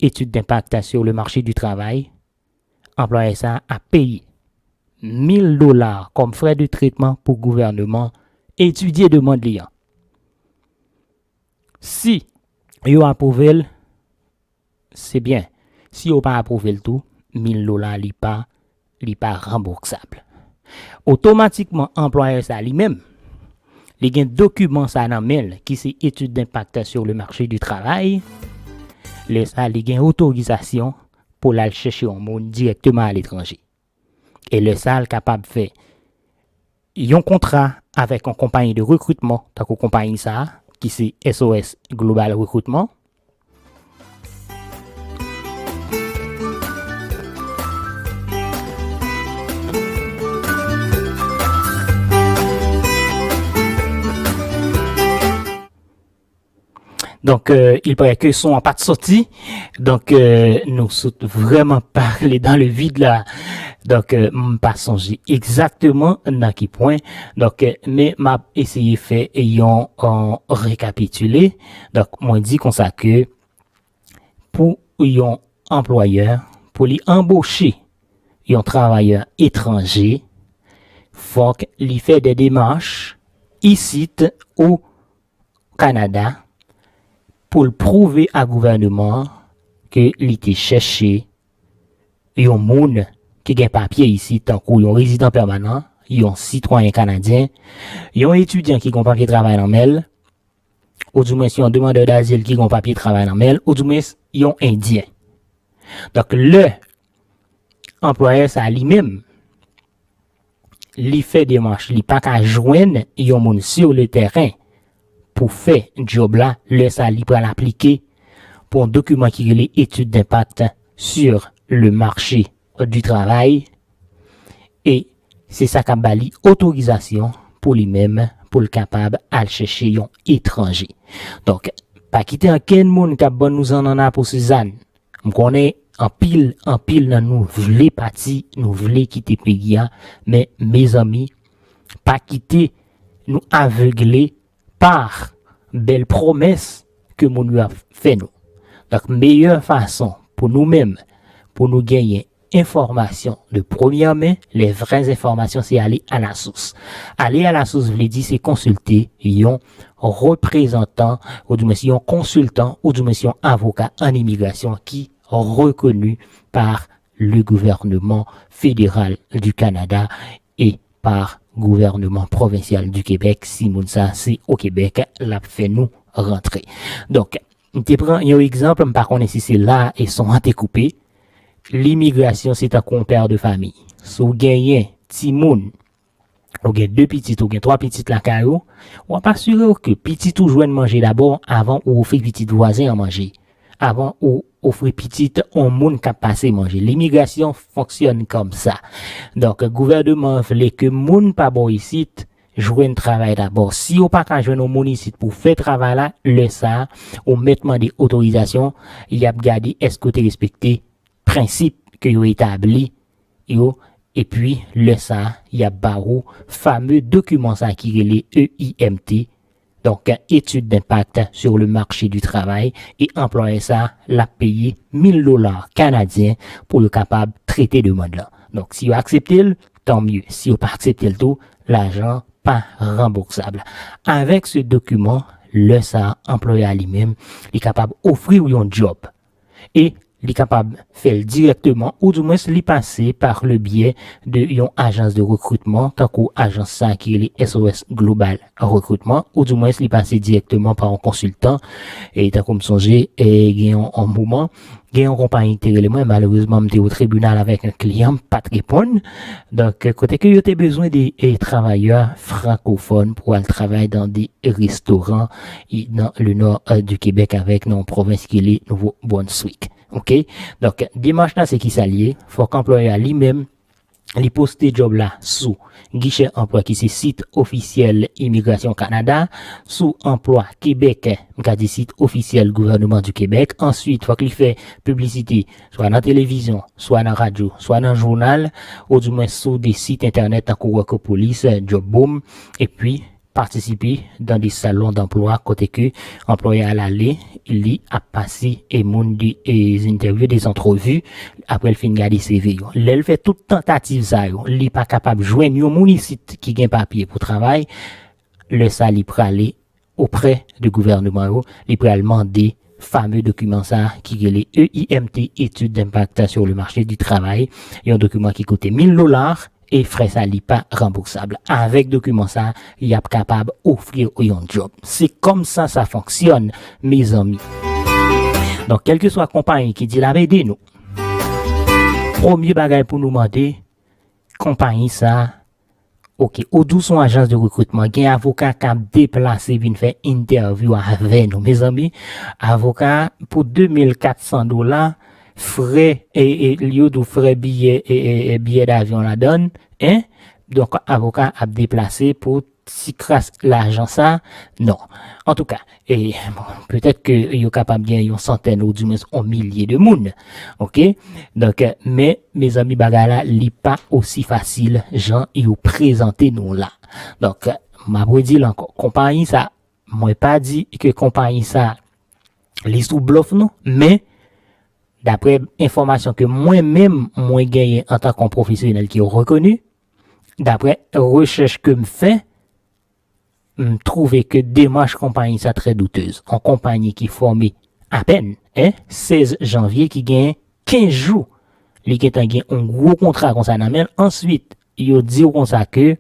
étude d'impact sur le marché du travail. Employé ça a payé $1,000 comme frais de traitement pour gouvernement étudier demande liant. Si yo approuvé, c'est bien. Si yo pas approuvé le tout, $1,000 li pas remboursable. Automatiquement employé ça lui-même, il y a un document ça dans mail qui c'est étude d'impact sur le marché du travail. Le ça il y a une autorisation pour aller chercher un monde directement à l'étranger. Et le SAL capable de faire un contrat avec une compagnie de recrutement, tant que compagnie ça, qui c'est SOS Global Recrutement. Donc, il paraît que son n'a pas de sortie. Donc, nous sommes vraiment parlé dans le vide là. Donc, pas songer exactement dans quel point. Donc, mais m'a essayé faire ayant en récapitulé. Donc, moi dit comme ça que pour un employeur, pour lui embaucher un travailleur étranger, faut qu'il fait des démarches ici au Canada pour le prouver à gouvernement que l'était cherché un monde qui a un papier ici tant qu'on un résident permanent, un citoyen canadien, un étudiant qui a un papier de travail en mail, ou du moins un demandeur d'asile qui a un papier de travail en mail, ou du moins un indien. Donc le employeur ça lui-même il fait des démarches, il pas qu'à joindre un monde sur le terrain pour faire un job là, le ça il peut l'appliquer pour un document qui est l'étude d'impact sur le marché du travail et c'est ça qui a bali autorisation pour lui-même pour le capable à chercher un étranger. Donc pas quitter aucun monde qui a bon nous en a pour Suzanne. On connaît en pile dans nous voulons partir, nous voulons quitter pays mais mes amis pas quitter nous aveugler par belle promesse que mon nous a fait nous. Donc meilleure façon pour nous-mêmes pour nous gagner information de première main, les vraies informations c'est aller à la source. Aller à la source veut dire c'est consulter un représentant ou du monsieur un consultant ou du monsieur avocat en immigration qui reconnu par le gouvernement fédéral du Canada et par gouvernement provincial du Québec. Si moun ça c'est au Québec, l'a fait nous rentrer. Donc, je prends un exemple, par contre si c'est là et sont découpés. L'immigration c'est un compère de famille. Si vous gagnez ti moun, ou gagnez 2 petites ou gagnez 3 petites la caillou, on va pas assurer que petit ou joindre manger d'abord avant ou fait petit voisin à manger. avant ou offrir petite on monde qui passer manger. L'immigration fonctionne comme ça. Donc gouvernement voulait que monde pas bon ici jouer un travail d'abord. Si on pas qu'à jouer nos monde ici pour faire travail là, le ça ou mettre des autorisations, il y a regardé est-ce que tu respecté principe que yo établi yo et puis le ça il y a barou fameux document ça qui est les EIMT. Donc, étude d'impact sur le marché du travail et employer ça, la payer $1,000 canadiens pour le capable de traiter de monde là. Donc, si vous acceptez, tant mieux. Si vous pas acceptez le tout, l'argent pas remboursable. Avec ce document, le ça employé à lui-même, il est capable d'offrir un job. Et il est capable de faire directement ou du moins il passer par le biais de une agence de recrutement, tant qu'une agence ça qui est les SOS Global Recrutement, ou du moins il passer directement par un consultant, et tant comme songé, et il y a un moment, il y a une compagnie qui moi malheureusement m'était au tribunal avec un client, pas de répondre. Donc, côté que il y a besoin des travailleurs francophones pour aller travailler dans des restaurants dans le nord du Québec avec nos provinces qui est les Nouveau-Brunswick. OK? Donc, dimanche là, c'est qui s'allie. Faut qu'employeur lui-même, les poster job là sous guichet emploi qui c'est site officiel Immigration Canada, sous emploi Québec, dit site officiel gouvernement du Québec. Ensuite, faut qu'il fait publicité, soit dans la télévision, soit dans la radio, soit dans le journal, ou du moins sous des sites internet en Work Police, Job Boom, et puis, participer dans des salons d'emploi côté que employé à l'aller il a passé et monde des interviews des entrevues après le fin garder CV il fait toute tentative ça il est pas capable joindre un municipal qui gagne papier pour travail le ça il aller auprès du gouvernement il peut demander fameux document ça qui est les EIMT études d'impact sur le marché du travail et un document qui coûtait $1,000 et frais ça n'est pas remboursable. Avec document ça, il y a capable d'offrir un job. C'est comme ça fonctionne, mes amis. Donc, quelle que soit la compagnie qui dit la vérité, nous, premier bagage pour nous demander, compagnie ça, ok, ou d'où son agence de recrutement, il y a un avocat qui a déplacé, vient faire interview avec nous, mes amis, avocat pour $2,400, frais et lieu de frais billets et billets d'avion la donne hein donc avocat a déplacé pour si crasse l'argent ça non en tout cas et bon, peut-être que yo capable bien une centaine ou du moins un millier de monde OK donc mais mes amis bagala li pas aussi facile gens yo présenter nous là donc m'a dit encore compagnie ça moi pas dit que compagnie ça les sous bluff non mais d'après information que moi-même moi gagné en tant que professionnel qui est reconnu d'après recherche que me fait me trouver que démarche compagnie ça très douteuse en compagnie qui formée à peine 16 janvier qui gagne 15 jours les qui gagne un gros contrat comme ça n'amène ensuite il dit comme ça que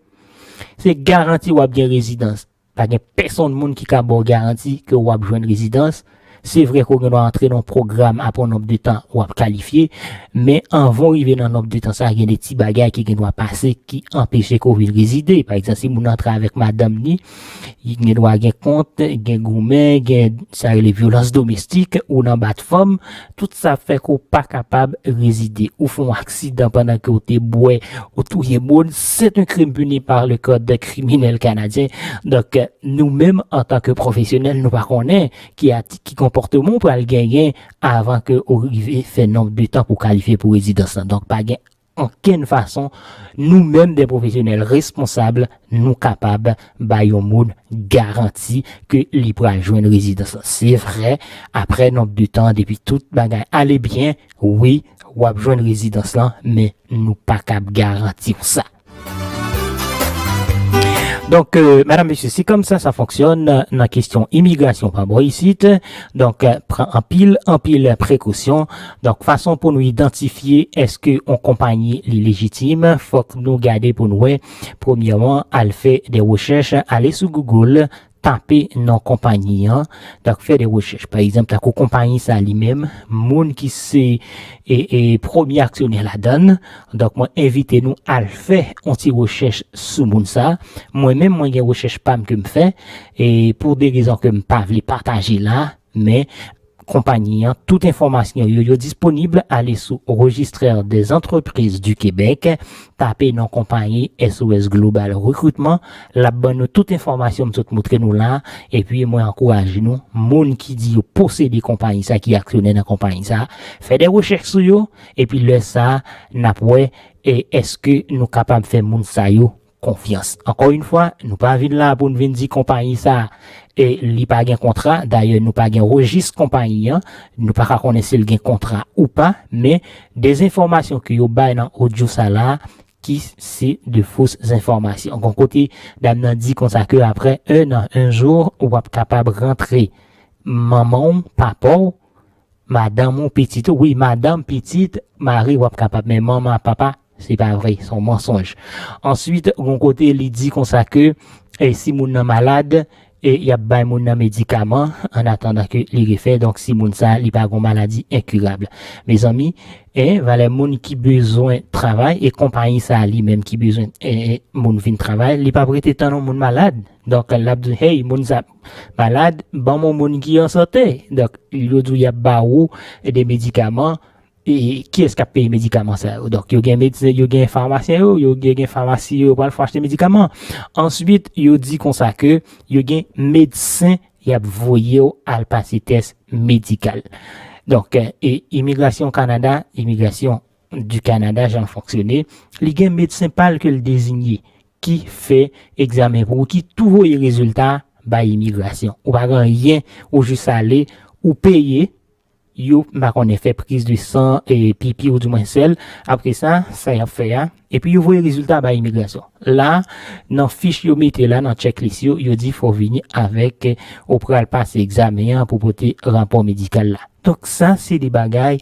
c'est garanti ou bien résidence pas de personne monde qui a bon garantie que ou a besoin de résidence. C'est vrai qu'on doit entrer dans un programme après un nombre de temps ou à qualifier, mais avant d'arriver dans un nombre de temps, ça il y a des petits bagages qui doivent passer qui empêchent qu'on vienne résider. Par exemple, si vous entrez avec madame ni, il doit avoir compte, gain gourmet, gain ça les violences domestiques ou dans bas de femme, tout ça fait qu'on pas capable de résider ou font accident pendant que vous êtes bois ou tout est monde, c'est un crime puni par le code criminel canadien. Donc nous-mêmes en tant que professionnels, nous pas connaît qui comportement pour aller gagner avant que arrive fait nombre de temps pour qualifier pour résidence. Donc pas gain en quelle façon nous-mêmes des professionnels responsables nous capables bailler au monde garantie que les pour joindre résidence. C'est vrai après nombre de temps depuis toute bagaille allez bien oui ou à joindre résidence là mais nous pas capable garantir ça. Donc, madame, monsieur, c'est comme ça fonctionne dans la question immigration par bon ici. Donc, prend en pile précaution. Donc, façon pour nous identifier est-ce que on compagnie les légitimes, faut que nous garder pour nous. Premièrement, elle fait des recherches, aller sur Google, taper non compagnie, donc faire des recherches. Par exemple, la compagnie ça lui-même, monde qui c'est et premier actionnaire la donne. Donc moi invitez nous à faire une petite recherche sur monde ça. Moi-même moi une recherche pas que me fait et pour des raisons que me pas veut partager là, mais compagnie, toute information yo disponible, allez sur registraire des entreprises du Québec, tapez non compagnie SOS Global Recrutement, la bonne toute information tout montrer nous là, et puis moi encourage nous, moun qui dit yo posséder compagnie ça, qui actionnaire dans compagnie ça, fait des recherches sur yo, et puis le ça, n'a pas, et est-ce que nous capable faire moun ça yo confiance. Encore une fois, nous pas venir là pour nous venir dire compagnie ça et li pas gain contrat. D'ailleurs, nous pas gain registre compagnie, nous pas connaître s'il gain contrat ou pas, mais des informations que yo bay dans audio ça là qui c'est de fausses informations. En côté, d'amnan dit comme ça que après un jour, on va capable rentrer maman, papa, madame ou petite, oui, madame petite, Marie va capable mais maman, papa c'est pas vrai, c'est un mensonge. Ensuite, mon côté, il dit comme ça que, si moun nan malade, et il y a ben moun nan médicament, en attendant que il refait, donc si moun ça, il pas gon maladie incurable. Mes amis, valait moun qui besoin travail, et compagnie ça, lui-même qui besoin, moun vin travail, il pas prêté tant non moun malade. Donc, elle a dit, hey, moun ça, malade, bon mon moun qui en santé. Donc, il a dit, il y a baou, des médicaments, et qui est-ce qui a payé les médicaments ça? Donc, il y a un médecin, il y a un pharmacien, il y a un pharmacie pour aller acheter des médicaments. Ensuite, il dit comme ça que il y a un médecin qui a voyé à passer test médical. Donc, et immigration Canada, immigration du Canada, j'en fonctionné. Il y a un médecin pâle que le désigné qui fait examen pour qui tout les résultats par immigration. Ou pas rien, ou juste aller, ou payer. Yo, on a fait prise de sang et pipi ou du moins sel. Après ça y a fait, et puis, vous voyez le résultat de l'immigration. Là, dans fiche, vous mettez là, dans checklist, vous dit, faut venir avec, au pral passer examen, pour porter rapport médical là. Donc, ça, c'est des bagailles,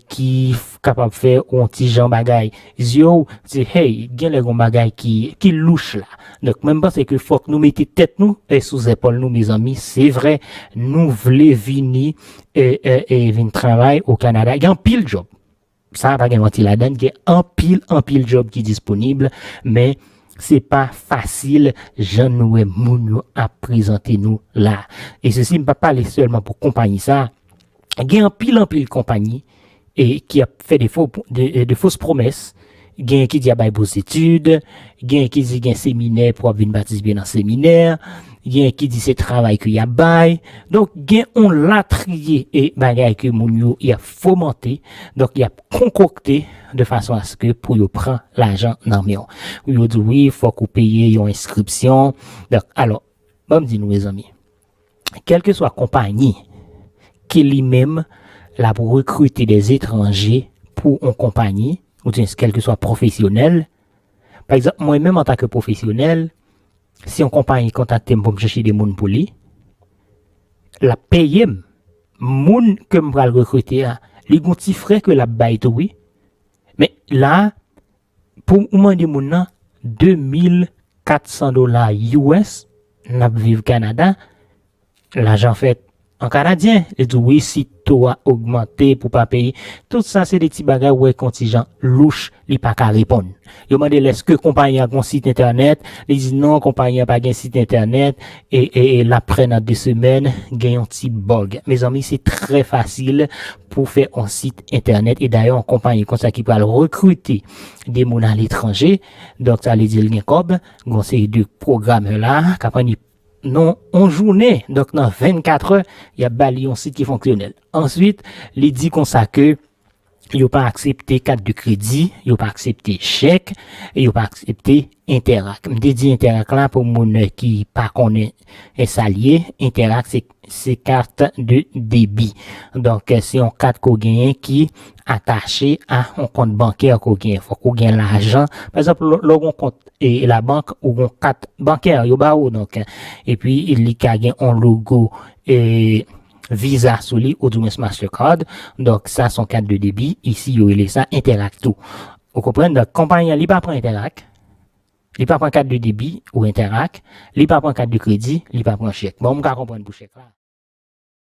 qui, capable de faire, un petit genre bagaille. Yo, c'est, hey, il y a les bagailles qui louche là. Donc, même pas, c'est que faut que nous mettions tête nous, et sous épaule nous, mes amis. C'est vrai, nous voulons venir, et venir travailler au Canada. Il y a un pile job. Ça, pas garanti la donne, il y a un pile job qui est disponible, mais c'est pas facile, j'en nous moun à présenter nous là. Et ceci ne peut pas parler seulement pour compagnie ça. Il y a un pile compagnie, et qui a fait de fausses promesses. Il y a qui dit à bail beaux études, il y a qui dit qu'il y a un séminaire pour venir participer dans le séminaire, il y a qui dit c'est travail qu'il y a bail. Donc, on l'a trié et bagay que moun yo y a fomenté. Donc, il a concocté de façon à ce que pour yo prendre l'argent dans mion. Yo dit oui, faut qu'on paye yon inscription. Donc, alors, bon, dis nous mes amis. Quelle que soit compagnie qui lui-même là pour recruter des étrangers pour une compagnie, ou quel que soit professionnel. Par exemple, moi-même en tant que professionnel, si on compagnie contacte pour me chercher des moun pour lui, la paye moun que me va recruter, les gonti frais que la baille oui. Mais là, pour demander moun $2,400 US, n'a vivre Canada, l'argent fait en canadien, et dit oui, si taux a augmenté pour pas payer. Tout ça, c'est des petits bagages où contingent louche, il pas qu'à répondre. Ils demandent est-ce que compagnie a un site internet? Ils disent non, compagnie a pas un site internet, et l'après dans 2 semaines, gagne un petit bug. Mes amis, c'est très facile pour faire un site internet, et d'ailleurs, une compagnie comme ça qui peut recruter des mouns à l'étranger. Donc, ça veut dire, il y a une série de programmes là, compagnie non, en journée, donc dans 24 heures, il y a bali un site qui est fonctionnel. Ensuite, il dit comme ça que il pas accepté carte de crédit, il pas accepté chèque, et il pas accepté Interac. Me dit Interac là pour moun qui pas connaît est salier, Interac c'est carte de débit. Donc c'est une carte qu'on gagne qui attaché à un compte bancaire qu'on gagne. Faut qu'on gagne l'argent. Par exemple, le compte et la banque ou une carte bancaire yo ba ou donc et puis il y a un logo et Visa sous lui ou du moins Mastercard. Donc ça son carte de débit ici yo il est ça Interac tout. Vous comprenez, donc compagnie li pas prend Interac. Il pas prend carte de débit ou Interac, il pas prend carte de crédit, il pas prend chèque. Bon, on va comprendre pour chèque là.